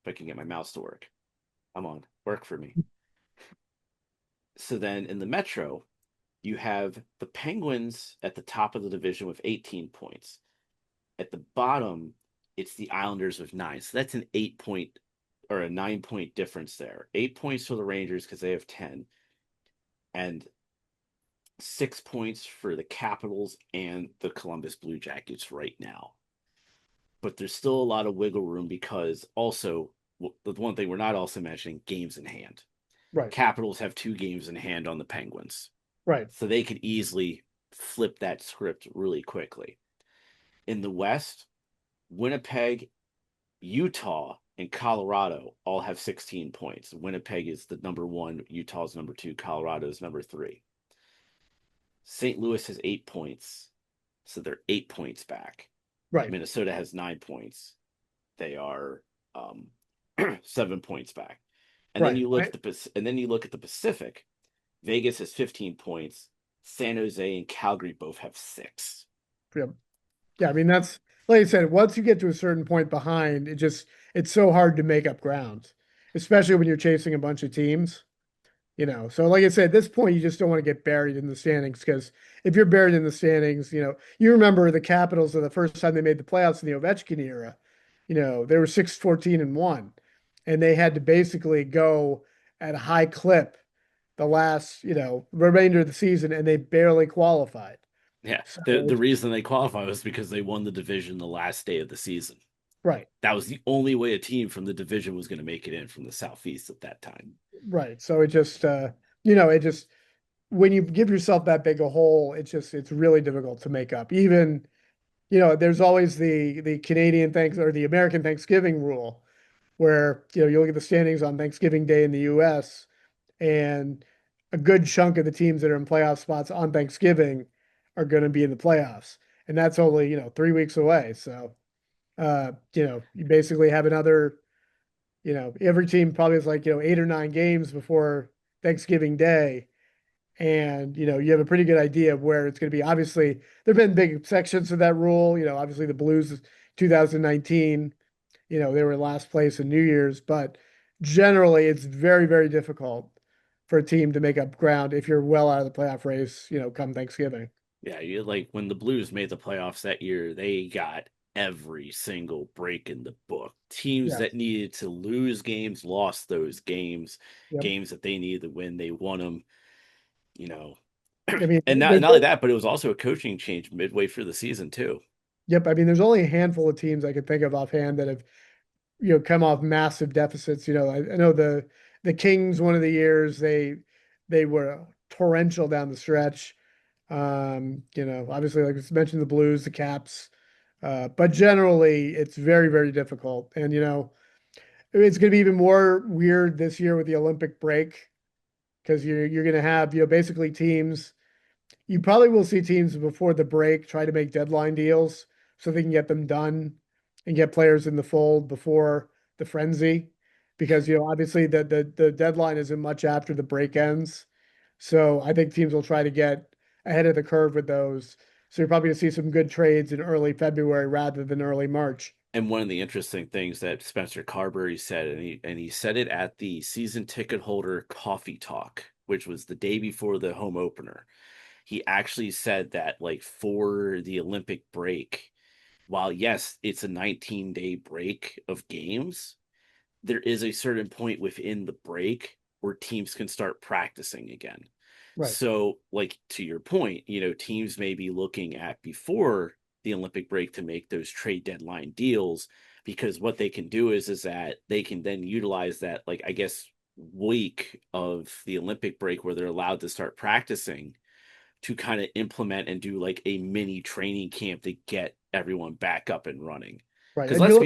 If I can get my mouse to work. Come on, work for me. So then in the Metro, you have the Penguins at the top of the division with 18 points. At the bottom, it's the Islanders with nine. So that's an 8 point or a 9 point difference there. 8 points for the Rangers because they have 10. And 6 points for the Capitals and the Columbus Blue Jackets right now. But there's still a lot of wiggle room because also the one thing we're not also mentioning, games in hand. Right, Capitals have 2 games in hand on the Penguins, right, so they could easily flip that script really quickly. In the West, Winnipeg, Utah, and Colorado all have 16 points. Winnipeg is the number one, Utah's number two, Colorado's number three. St. Louis has 8 points, so they're 8 points back. right, Minnesota has 9 points. They are 7 points back. And then right. you look at the Pacific. Vegas has 15 points. San Jose and Calgary both have 6. Yeah, yeah. I mean, that's like I said. Once you get to a certain point behind, it's so hard to make up ground, especially when you're chasing a bunch of teams. So like I said, at this point, you just don't want to get buried in the standings because if you're buried in the standings, you remember the Capitals of the first time they made the playoffs in the Ovechkin era. They were 6-14-1, and they had to basically go at a high clip the last, remainder of the season, and they barely qualified. Yeah, So the reason they qualify was because they won the division the last day of the season. right, That was the only way a team from the division was going to make it in from the Southeast at that time. right. So it just when you give yourself that big a hole, it's really difficult to make up. Even there's always the Canadian thanks or the American Thanksgiving rule, where you look at the standings on Thanksgiving Day in the U.S. and a good chunk of the teams that are in playoff spots on Thanksgiving are going to be in the playoffs, and that's only 3 weeks away. So you basically have another every team probably has like 8 or 9 games before Thanksgiving Day, and you have a pretty good idea of where it's going to be. Obviously, there have been big sections of that rule. Obviously the Blues 2019, they were last place in New Year's, but generally it's very, very difficult for a team to make up ground if you're well out of the playoff race, come Thanksgiving. Yeah, you like when the Blues made the playoffs that year, they got every single break in the book. Teams Yes. that needed to lose games lost those games. Yep. Games that they needed to win, they won them. You know, I mean, and not only that, but it was also a coaching change midway through the season too. yep. I mean, there's only a handful of teams I can think of offhand that have come off massive deficits. I know the Kings one of the years they were torrential down the stretch. Obviously, like I mentioned, the Blues, the Caps, but generally it's very, very difficult. And it's going to be even more weird this year with the Olympic break because you're going to have basically teams. You probably will see teams before the break try to make deadline deals so they can get them done and get players in the fold before the frenzy. Because obviously the deadline isn't much after the break ends. So I think teams will try to get ahead of the curve with those. So you're probably gonna see some good trades in early February rather than early March. And one of the interesting things that Spencer Carberry said, and he said it at the season ticket holder coffee talk, which was the day before the home opener. He actually said that like for the Olympic break, while yes, it's a 19-day break of games, there is a certain point within the break where teams can start practicing again. Right, So, like to your point, teams may be looking at before the Olympic break to make those trade deadline deals because what they can do is that they can then utilize that, like I guess, week of the Olympic break where they're allowed to start practicing to kind of implement and do like a mini training camp to get everyone back up and running. right. Because And you let's look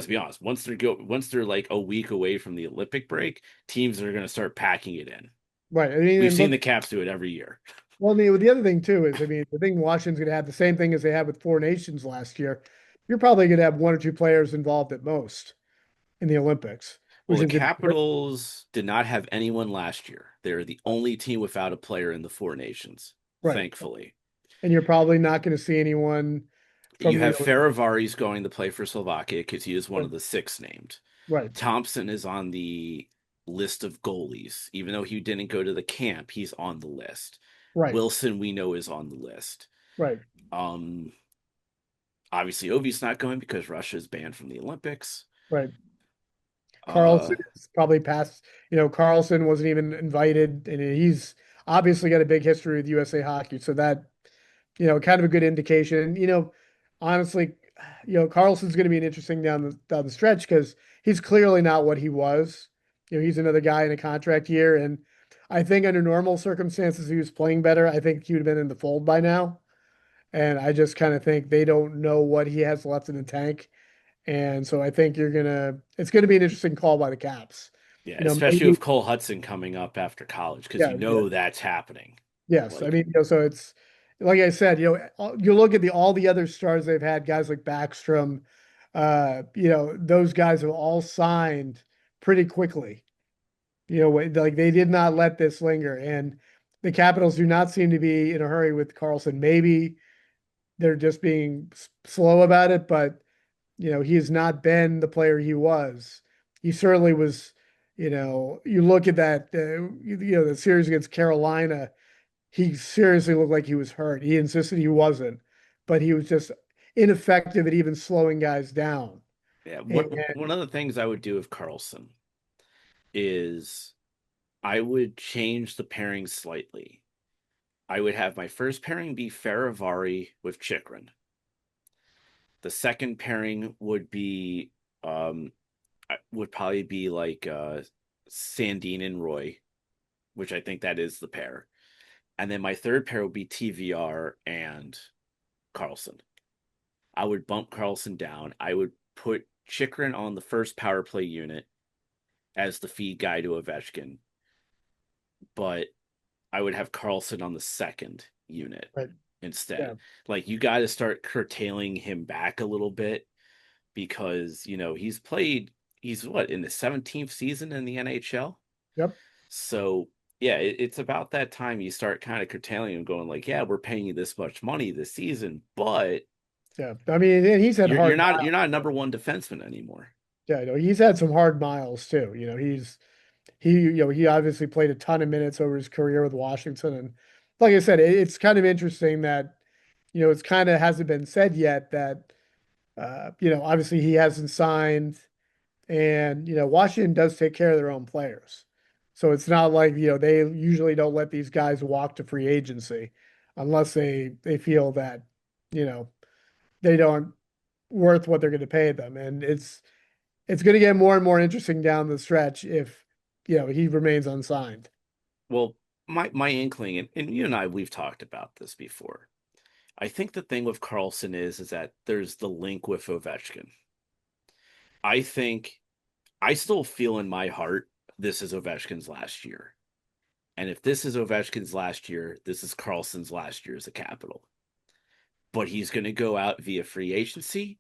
be at honest, once they're like a week away from the Olympic break, teams are going to start packing it in. right. I mean, We've and seen look, the Caps do it every year. well, I mean, the other thing too is, I mean, the thing Washington's going to have the same thing as they had with Four Nations last year. You're probably going to have one or two players involved at most in the Olympics, Well, which the is a Capitals did not have anyone last year. They're the only team without a player in the Four Nations, right. thankfully. And you're probably not going to see anyone You from have Ferravaris going to play for Slovakia because he is one right, of the 6 named. right, Thompson is on the list of goalies. Even though he didn't go to the camp, he's on the list. right, Wilson, we know, is on the list. right, Um, Obviously, Ovi's not going because Russia is banned from the Olympics. right. Uh, Carlson is probably past. Carlson wasn't even invited, and he's obviously got a big history with USA Hockey, so that kind of a good indication. Honestly, Carlson's going to be an interesting down the stretch because he's clearly not what he was. He's another guy in a contract year, and I think under normal circumstances he was playing better. I think he would have been in the fold by now, and I just kind of think they don't know what he has left in the tank, and so I think it's gonna be an interesting call by the Caps. Yeah, especially Maybe, with Cole Hudson coming up after college, because yeah, you yeah. know that's happening. Yes, I Like, mean, so it's like I said, you look at the all the other stars they've had, guys like Backstrom, those guys have all signed pretty quickly. Like they did not let this linger, and the Capitals do not seem to be in a hurry with Carlson. Maybe they're just being slow about it, but he has not been the player he was. He certainly was. You look at that, the series against Carolina. He seriously looked like he was hurt. He insisted he wasn't, but he was just ineffective at even slowing guys down. yeah, And one of the things I would do with Carlson is I would change the pairing slightly. I would have my first pairing be Faravari with Chikrin. The second pairing um would probably be like Sandine and Roy, which I think that is the pair. And then my third pair would be TVR and Carlson. I would bump Carlson down. I would put Chikrin on the first power play unit as the feed guy to Ovechkin, but I would have Carlson on the second unit Right, instead. yeah, Like you got to start curtailing him back a little bit because, he's what, in the 17th season in the NHL? yep, So, yeah, it's about that time you start kind of curtailing him going like, yeah, we're paying you this much money this season, but yeah. I mean, and he's had you're hard not you're miles. not a number one defenseman anymore. Yeah, he's had some hard miles too. He obviously played a ton of minutes over his career with Washington, and like I said, it's kind of interesting that it's kind of hasn't been said yet that obviously he hasn't signed. And, Washington does take care of their own players. So it's not like, they usually don't let these guys walk to free agency unless they feel that, you know, they don't worth what they're going to pay them. And it's going to get more and more interesting down the stretch if, he remains unsigned. Well, my inkling, and you and I we've talked about this before. I think the thing with Carlson is that there's the link with Ovechkin. I think I still feel in my heart this is Ovechkin's last year. And if this is Ovechkin's last year, this is Carlson's last year as a Capital. But he's going to go out via free agency,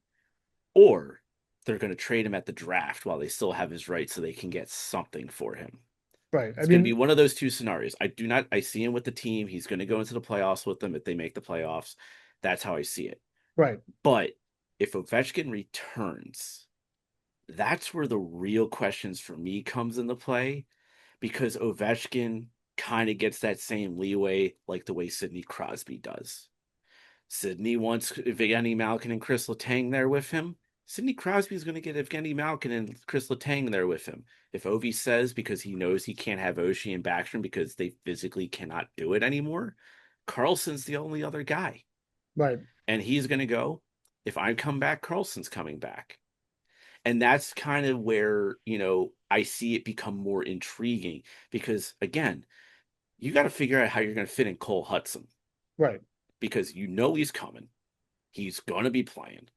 or they're going to trade him at the draft while they still have his rights so they can get something for him. Right. I It's going to be mean, one of those two scenarios. I see him with the team. He's going to go into the playoffs with them if they make the playoffs. That's how I see it. right. But if Ovechkin returns, that's where the real questions for me comes into play because Ovechkin kind of gets that same leeway like the way Sidney Crosby does. Sidney wants Evgeny Malkin and Chris Letang there with him. Sidney Crosby is going to get Evgeny Malkin and Chris Letang there with him. If Ovi says because he knows he can't have Oshie and Backstrom because they physically cannot do it anymore, Carlson's the only other guy. Right. And he's going to go, if I come back, Carlson's coming back. And that's kind of where, I see it become more intriguing because, again, you got to figure out how you're going to fit in Cole Hudson Right. because he's coming. He's going to be playing.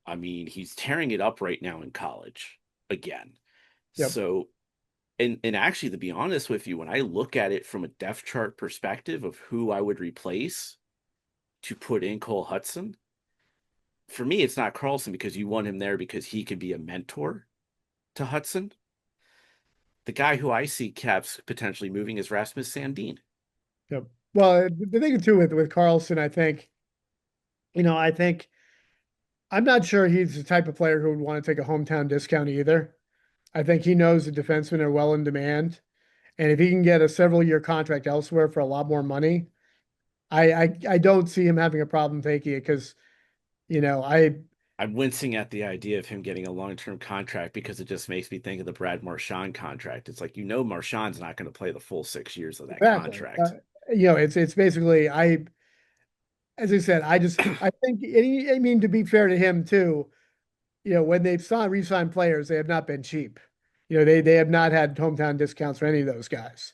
I mean, he's tearing it up right now in college again. Yep. So, and actually, to be honest with you, when I look at it from a depth chart perspective of who I would replace to put in Cole Hudson, for me, it's not Carlson because you want him there because he can be a mentor to Hudson. The guy who I see Caps potentially moving is Rasmus Sandin. Yep. Well, the thing too with Carlson, I think I'm not sure he's the type of player who would want to take a hometown discount either. I think he knows the defensemen are well in demand. And if he can get a several year contract elsewhere for a lot more money, I don't see him having a problem taking it because, I I'm wincing at the idea of him getting a long-term contract because it just makes me think of the Brad Marchand contract. It's like, Marchand's not going to play the full 6 years of that Exactly. contract. It's basically as I said, I think I mean to be fair to him too, when they've signed re-signed players, they have not been cheap. They have not had hometown discounts for any of those guys.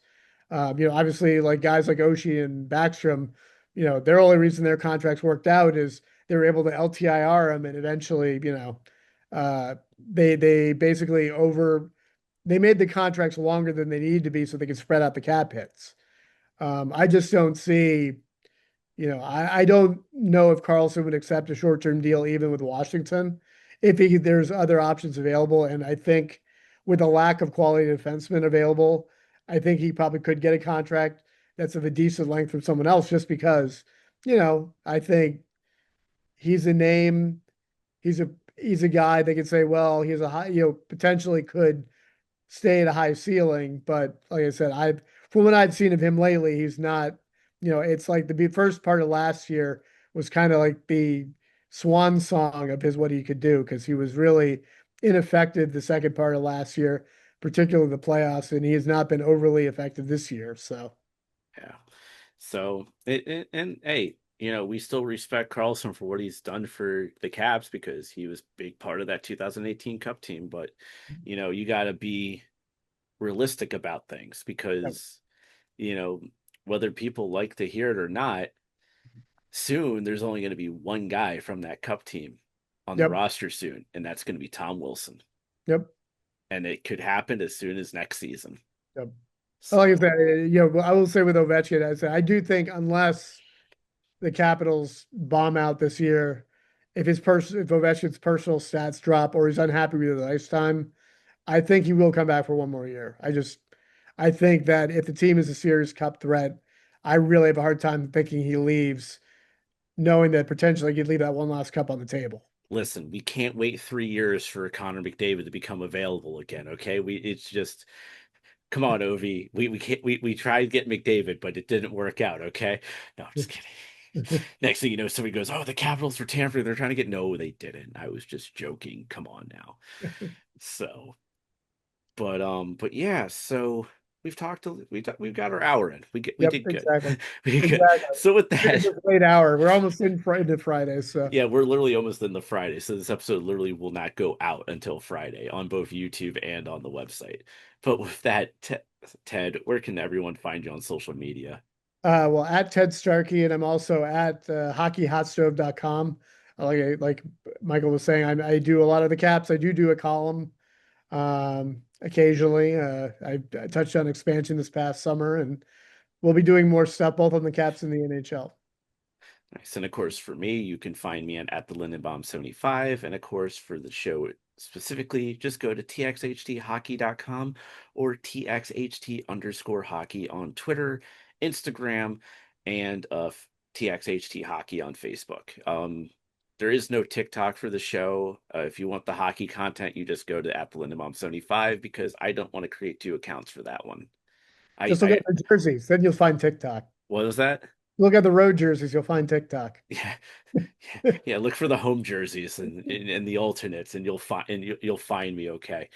Obviously, like guys like Oshie and Backstrom, their only reason their contracts worked out is they were able to LTIR them, and eventually, they basically they made the contracts longer than they needed to be so they could spread out the cap hits. I just don't see. I don't know if Carlson would accept a short-term deal even with Washington if there's other options available. And I think with a lack of quality defensemen available, I think he probably could get a contract that's of a decent length from someone else just because, I think he's a name. He's a guy they could say, well, he's a high, potentially could stay at a high ceiling. But like I said, from what I've seen of him lately, he's not, it's like the first part of last year was kind of like the swan song of his what he could do because he was really ineffective the second part of last year, particularly the playoffs, and he has not been overly effective this year. So Yeah. So and hey, we still respect Carlson for what he's done for the Caps because he was a big part of that 2018 Cup team. But you got to be realistic about things yep, because you know whether people like to hear it or not, soon there's only going to be one guy from that Cup team on the yep, roster soon, and that's going to be Tom Wilson. yep, And it could happen as soon as next season. yep. Like I So said, I will say with Ovechkin, I do think unless the Capitals bomb out this year, if Ovechkin's personal stats drop or he's unhappy with his ice time, I think he will come back for one more year. I think that if the team is a serious cup threat, I really have a hard time thinking he leaves, knowing that potentially he could leave that one last cup on the table. listen, we can't wait 3 years for Connor McDavid to become available again. Okay, it's just come on, Ovi. We can't we tried to get McDavid, but it didn't work out. Okay, no, I'm just kidding. Next thing you know, somebody goes, "Oh, the Capitals for tampering. They're trying to get." No, they didn't. I was just joking. Come on now. So, but yeah. So we've got our hour in. We Yep, did good. exactly. We good. Exactly. So with It's that, a late hour. We're almost into Friday, so yeah, we're literally almost in the Friday. So this episode literally will not go out until Friday on both YouTube and on the website. But with that, Ted, where can everyone find you on social media? well, at Ted Starkey, and I'm also at HockeyHotstove.com. Like Michael was saying, I do a lot of the caps. I do a column occasionally. I touched on expansion this past summer, and we'll be doing more stuff both on the caps and the NHL. Nice. And of course, for me, you can find me at the Lindenbaum 75. And of course, for the show specifically, just go to txhthockey.com or txht_hockey on Twitter, Instagram, and txht hockey on Facebook. There is no TikTok for the show. If you want the hockey content, you just go to at the Lindenbaum 75 because I don't want to create two accounts for that one. Just look I at the jerseys, then you'll find TikTok. what was that? Look at the road jerseys, you'll find TikTok. Yeah, yeah. Look for the home jerseys and the alternates, and you'll find me. Okay.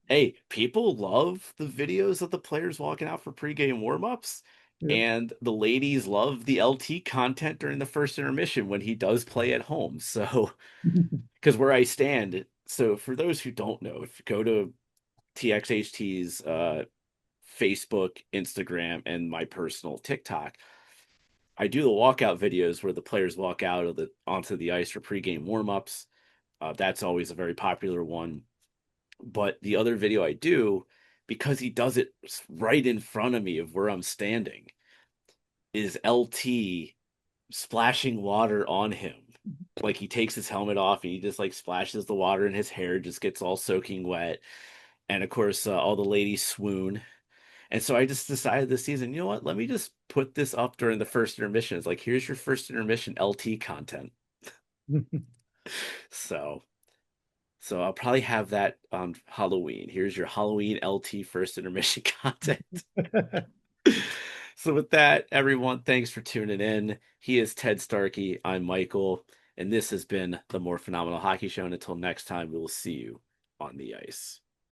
Hey, people love the videos of the players walking out for pregame warmups, Yep. and the ladies love the LT content during the first intermission when he does play at home. So, because where I stand, so for those who don't know, if you go to TXHT's Facebook, Instagram, and my personal TikTok, I do the walkout videos where the players walk out of the onto the ice for pregame warmups. That's always a very popular one. But the other video I do, because he does it right in front of me of where I'm standing, is LT splashing water on him. Like he takes his helmet off and he just like splashes the water in his hair, just gets all soaking wet. And of course, all the ladies swoon. And so I just decided this season, you know what? Let me just put this up during the first intermission. It's like, here's your first intermission LT content. So, so I'll probably have that on Halloween. Here's your Halloween LT first intermission content. So with that, everyone, thanks for tuning in. He is Ted Starkey. I'm Michael. And this has been the More Phenomenal Hockey Show. And until next time, we will see you on the ice.